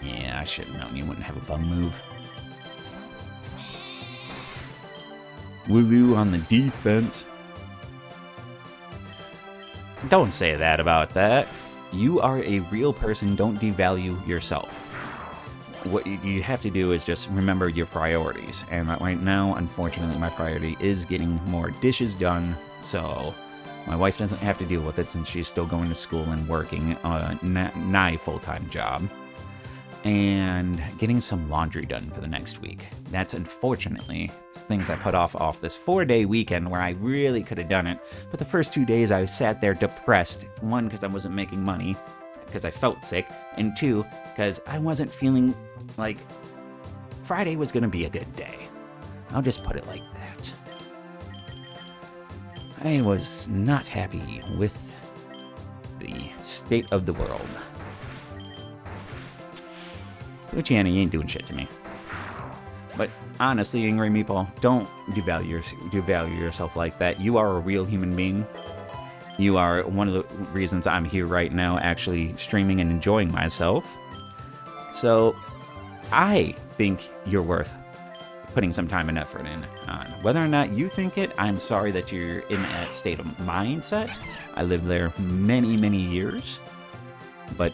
Yeah, I should have known you wouldn't have a bum move. Wooloo on the defense. Don't say that about that. You are a real person. Don't devalue yourself. What you have to do is just remember your priorities. And right now, unfortunately, my priority is getting more dishes done. So my wife doesn't have to deal with it since she's still going to school and working a nigh full-time job. And getting some laundry done for the next week. That's unfortunately things I put off this 4-day weekend where I really could have done it. But the first 2 days I sat there depressed. 1, because I wasn't making money, because I felt sick. And 2, because I wasn't feeling like Friday was going to be a good day. I'll just put it like that. I was not happy with the state of the world. Luciana, you ain't doing shit to me. But honestly, Angry Meatball, don't devalue yourself like that. You are a real human being. You are one of the reasons I'm here right now, actually streaming and enjoying myself. So, I think you're worth putting some time and effort in on. Whether or not you think it, I'm sorry that you're in that state of mindset. I lived there many, many years. But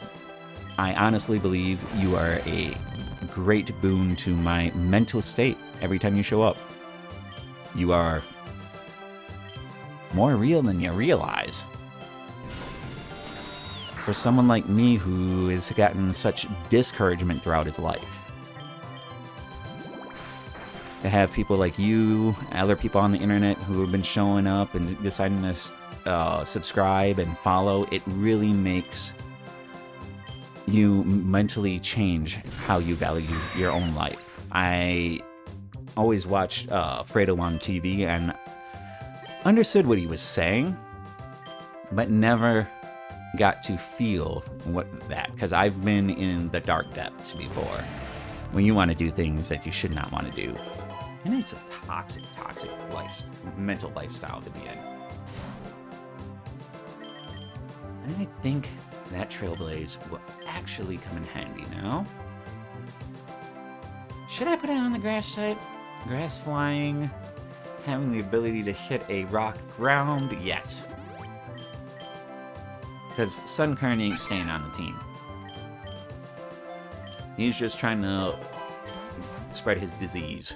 I honestly believe you are a great boon to my mental state every time you show up. You are more real than you realize. For someone like me who has gotten such discouragement throughout his life, to have people like you, other people on the internet who have been showing up and deciding to subscribe and follow, it really makes you mentally change how you value your own life. I always watched Fredo on TV and understood what he was saying, but never got to feel because I've been in the dark depths before, when you want to do things that you should not want to do. And it's a toxic mental lifestyle to be in. And I think that Trailblaze will actually come in handy now. Should I put it on the grass type? Grass flying, having the ability to hit a rock ground? Yes. Because Sunkern ain't staying on the team. He's just trying to spread his disease.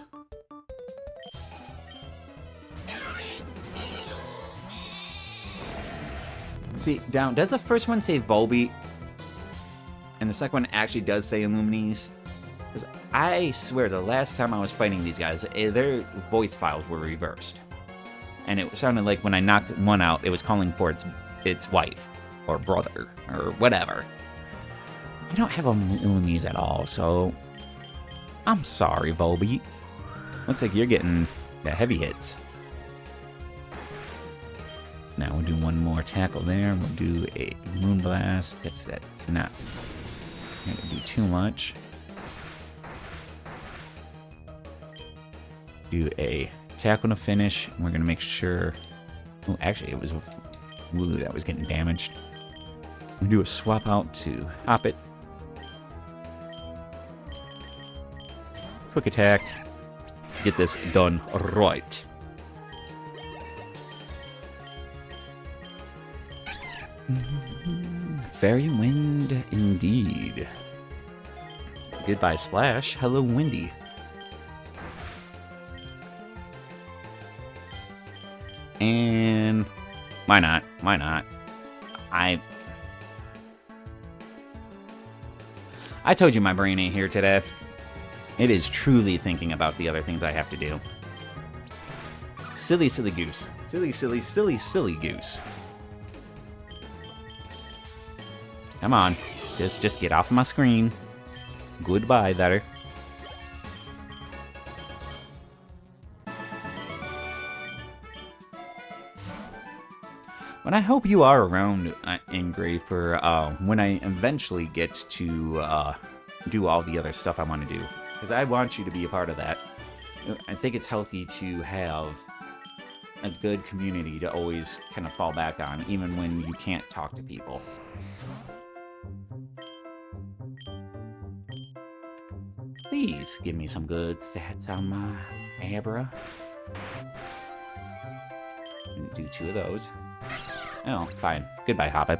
See, does the first one say Volbeat? And the second one actually does say Illuminese? Because I swear the last time I was fighting these guys, their voice files were reversed. And it sounded like when I knocked one out, it was calling for its wife, or brother, or whatever. I don't have Illuminese at all, so I'm sorry, Volbeat. Looks like you're getting the heavy hits. Now we'll do one more tackle there. We'll do a Moonblast. Guess that's not going to do too much. Do a tackle to finish. We're going to make sure... Oh, actually, it was Wooloo that was getting damaged. We'll do a swap out to hop it. Quick attack. Get this done right. Fairy wind indeed. Goodbye, Splash. Hello, Windy. And why not? Why not? I told you my brain ain't here today. It is truly thinking about the other things I have to do. Silly, silly goose. Silly, silly, silly, silly goose. Come on. Just get off my screen. Goodbye there. But I hope you are around, Ingray, for when I eventually get to do all the other stuff I want to do. Because I want you to be a part of that. I think it's healthy to have a good community to always kind of fall back on, even when you can't talk to people. Please give me some good stats on my Abra. Do 2 of those. Oh, fine. Goodbye, Hoppip.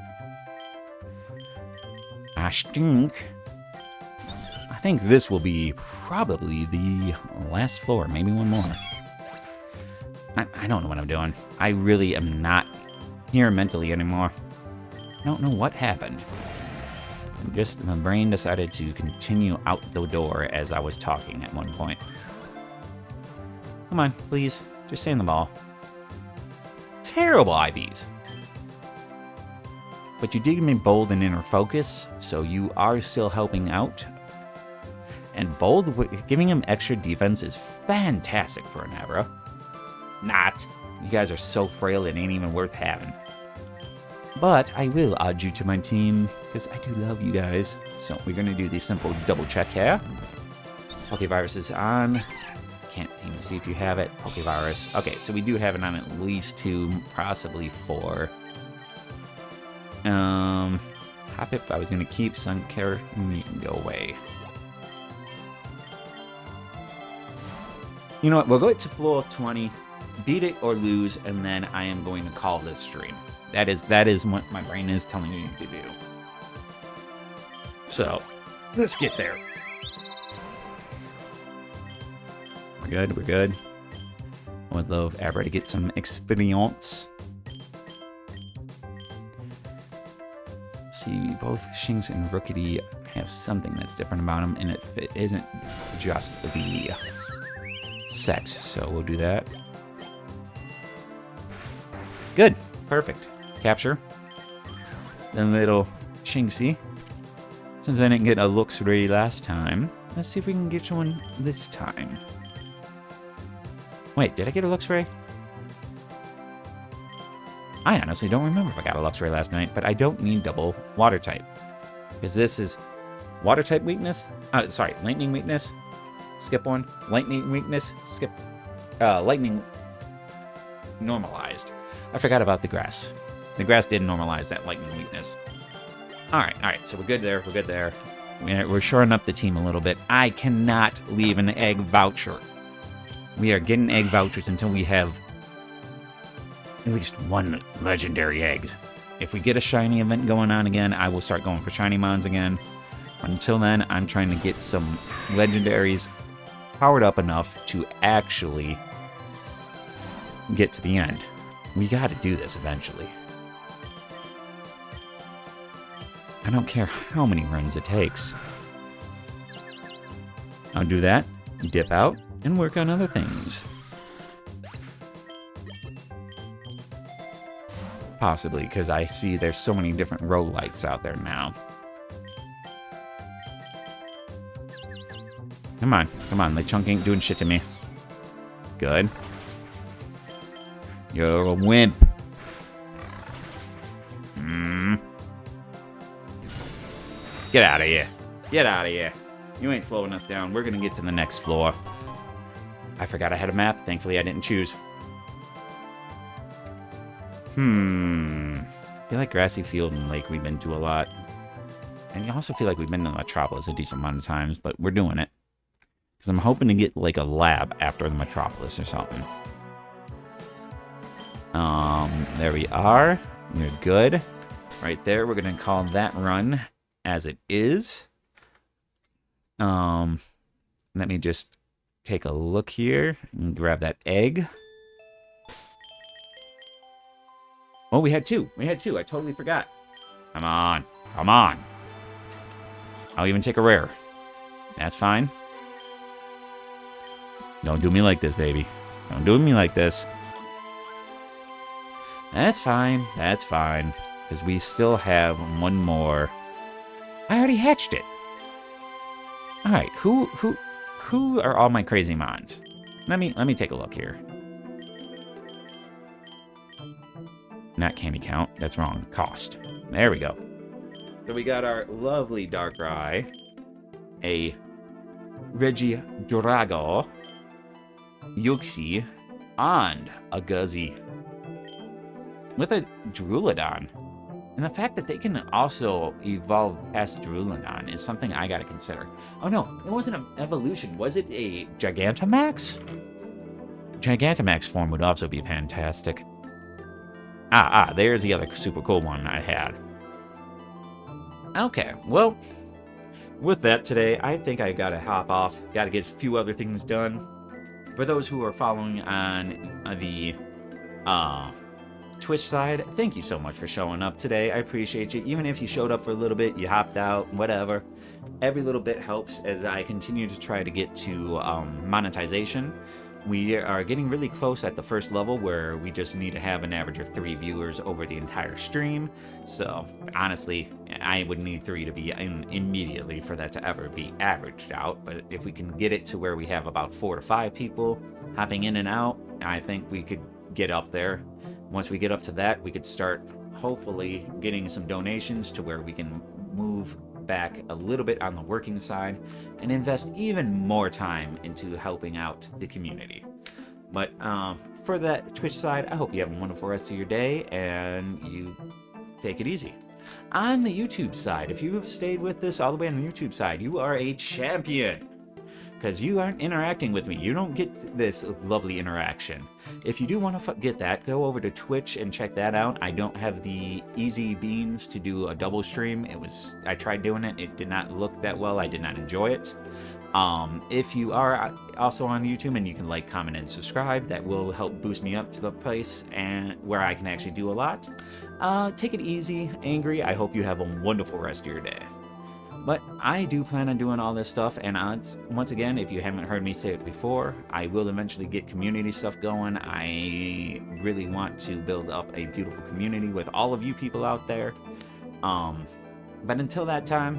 I think this will be probably the last floor, maybe one more. I don't know what I'm doing. I really am not here mentally anymore. I don't know what happened. Just my brain decided to continue out the door as I was talking at one point. Come on, please. Just stay in the ball. Terrible IVs. But you did give me bold and inner focus, so you are still helping out. And bold, giving him extra defense is fantastic for an Abra. Not. You guys are so frail it ain't even worth having. But I will add you to my team, because I do love you guys. So we're going to do the simple double check here. Pokevirus is on. Can't even see if you have it. Pokevirus. Okay, so we do have it on at least 2, possibly 4. Hoppip, I was going to keep. Suncare, you can go away. You know what? We'll go to floor 20, beat it or lose, and then I am going to call this stream. That is what my brain is telling me to do. So, let's get there. We're good, we're good. I would love Abra to get some experience. See, both Shinx and Rookity have something that's different about them, and it isn't just the set, so we'll do that. Good, perfect. Capture. Then little Shinxie. Since I didn't get a Luxray last time, let's see if we can get one this time. Wait, did I get a Luxray? I honestly don't remember if I got a Luxray last night, but I don't need double water type. Because this is water type weakness. Sorry, lightning weakness. Skip one. Lightning weakness. Skip. Lightning normalized. I forgot about the grass. The grass did normalize that lightning weakness. Alright, so we're good there. We're good there. We're shoring up the team a little bit. I cannot leave an egg voucher. We are getting egg vouchers until we have at least 1 legendary egg. If we get a shiny event going on again, I will start going for shiny mons again. Until then, I'm trying to get some legendaries powered up enough to actually get to the end. We gotta do this eventually. I don't care how many runs it takes. I'll do that, dip out, and work on other things. Possibly, because I see there's so many different row lights out there now. Come on, Lechonk ain't doing shit to me. Good. You're a wimp. Get out of here. Get out of here. You ain't slowing us down. We're gonna get to the next floor. I forgot I had a map. Thankfully, I didn't choose. I feel like Grassy Field and Lake we've been to a lot. And I also feel like we've been to Metropolis a decent amount of times, but we're doing it. Because I'm hoping to get like a lab after the Metropolis or something. There we are. We're good. right there. We're going to call that run as it is. Let me just take a look here and grab that egg. Oh, we had two. We had two. I totally forgot. Come on. Come on. I'll even take a rare. That's fine. Don't do me like this, baby. Don't do me like this. That's fine. That's fine. Because we still have one more. I already hatched it. Alright, who are all my crazy mons? Let me take a look here. Not candy count. That's wrong. Cost. There we go. So we got our lovely Darkrai, a Regidrago, Yuxi, and a Guzzy. With a Drulodon. And the fact that they can also evolve past Drulodon is something I gotta consider. Oh no, it wasn't an evolution. Was it a Gigantamax? Gigantamax form would also be fantastic. There's the other super cool one I had. Okay, well, with that today, I think I gotta hop off. Gotta get a few other things done. For those who are following on the Twitch side, thank you so much for showing up today. I appreciate you. Even if you showed up for a little bit, you hopped out, whatever. Every little bit helps as I continue to try to get to monetization. We are getting really close at the first level where we just need to have an average of 3 viewers over the entire stream. So honestly, I would need 3 to be in immediately for that to ever be averaged out. But if we can get it to where we have about 4 to 5 people hopping in and out, I think we could get up there. Once we get up to that, we could start hopefully getting some donations to where we can move back a little bit on the working side and invest even more time into helping out the community. But for that Twitch side, I hope you have a wonderful rest of your day and you take it easy. On the YouTube side, if you have stayed with this all the way on the YouTube side, you are a champion. Because you aren't interacting with me. You don't get this lovely interaction. If you do want to get that, go over to Twitch and check that out. I don't have the easy beans to do a double stream. I tried doing it. It did not look that well. I did not enjoy it. If you are also on YouTube and you can like, comment, and subscribe, that will help boost me up to the place and where I can actually do a lot. Take it easy, Angry. I hope you have a wonderful rest of your day. But I do plan on doing all this stuff, and once again, if you haven't heard me say it before, I will eventually get community stuff going. I really want to build up a beautiful community with all of you people out there. But until that time,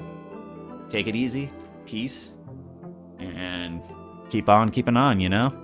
take it easy, peace, and keep on keeping on, you know?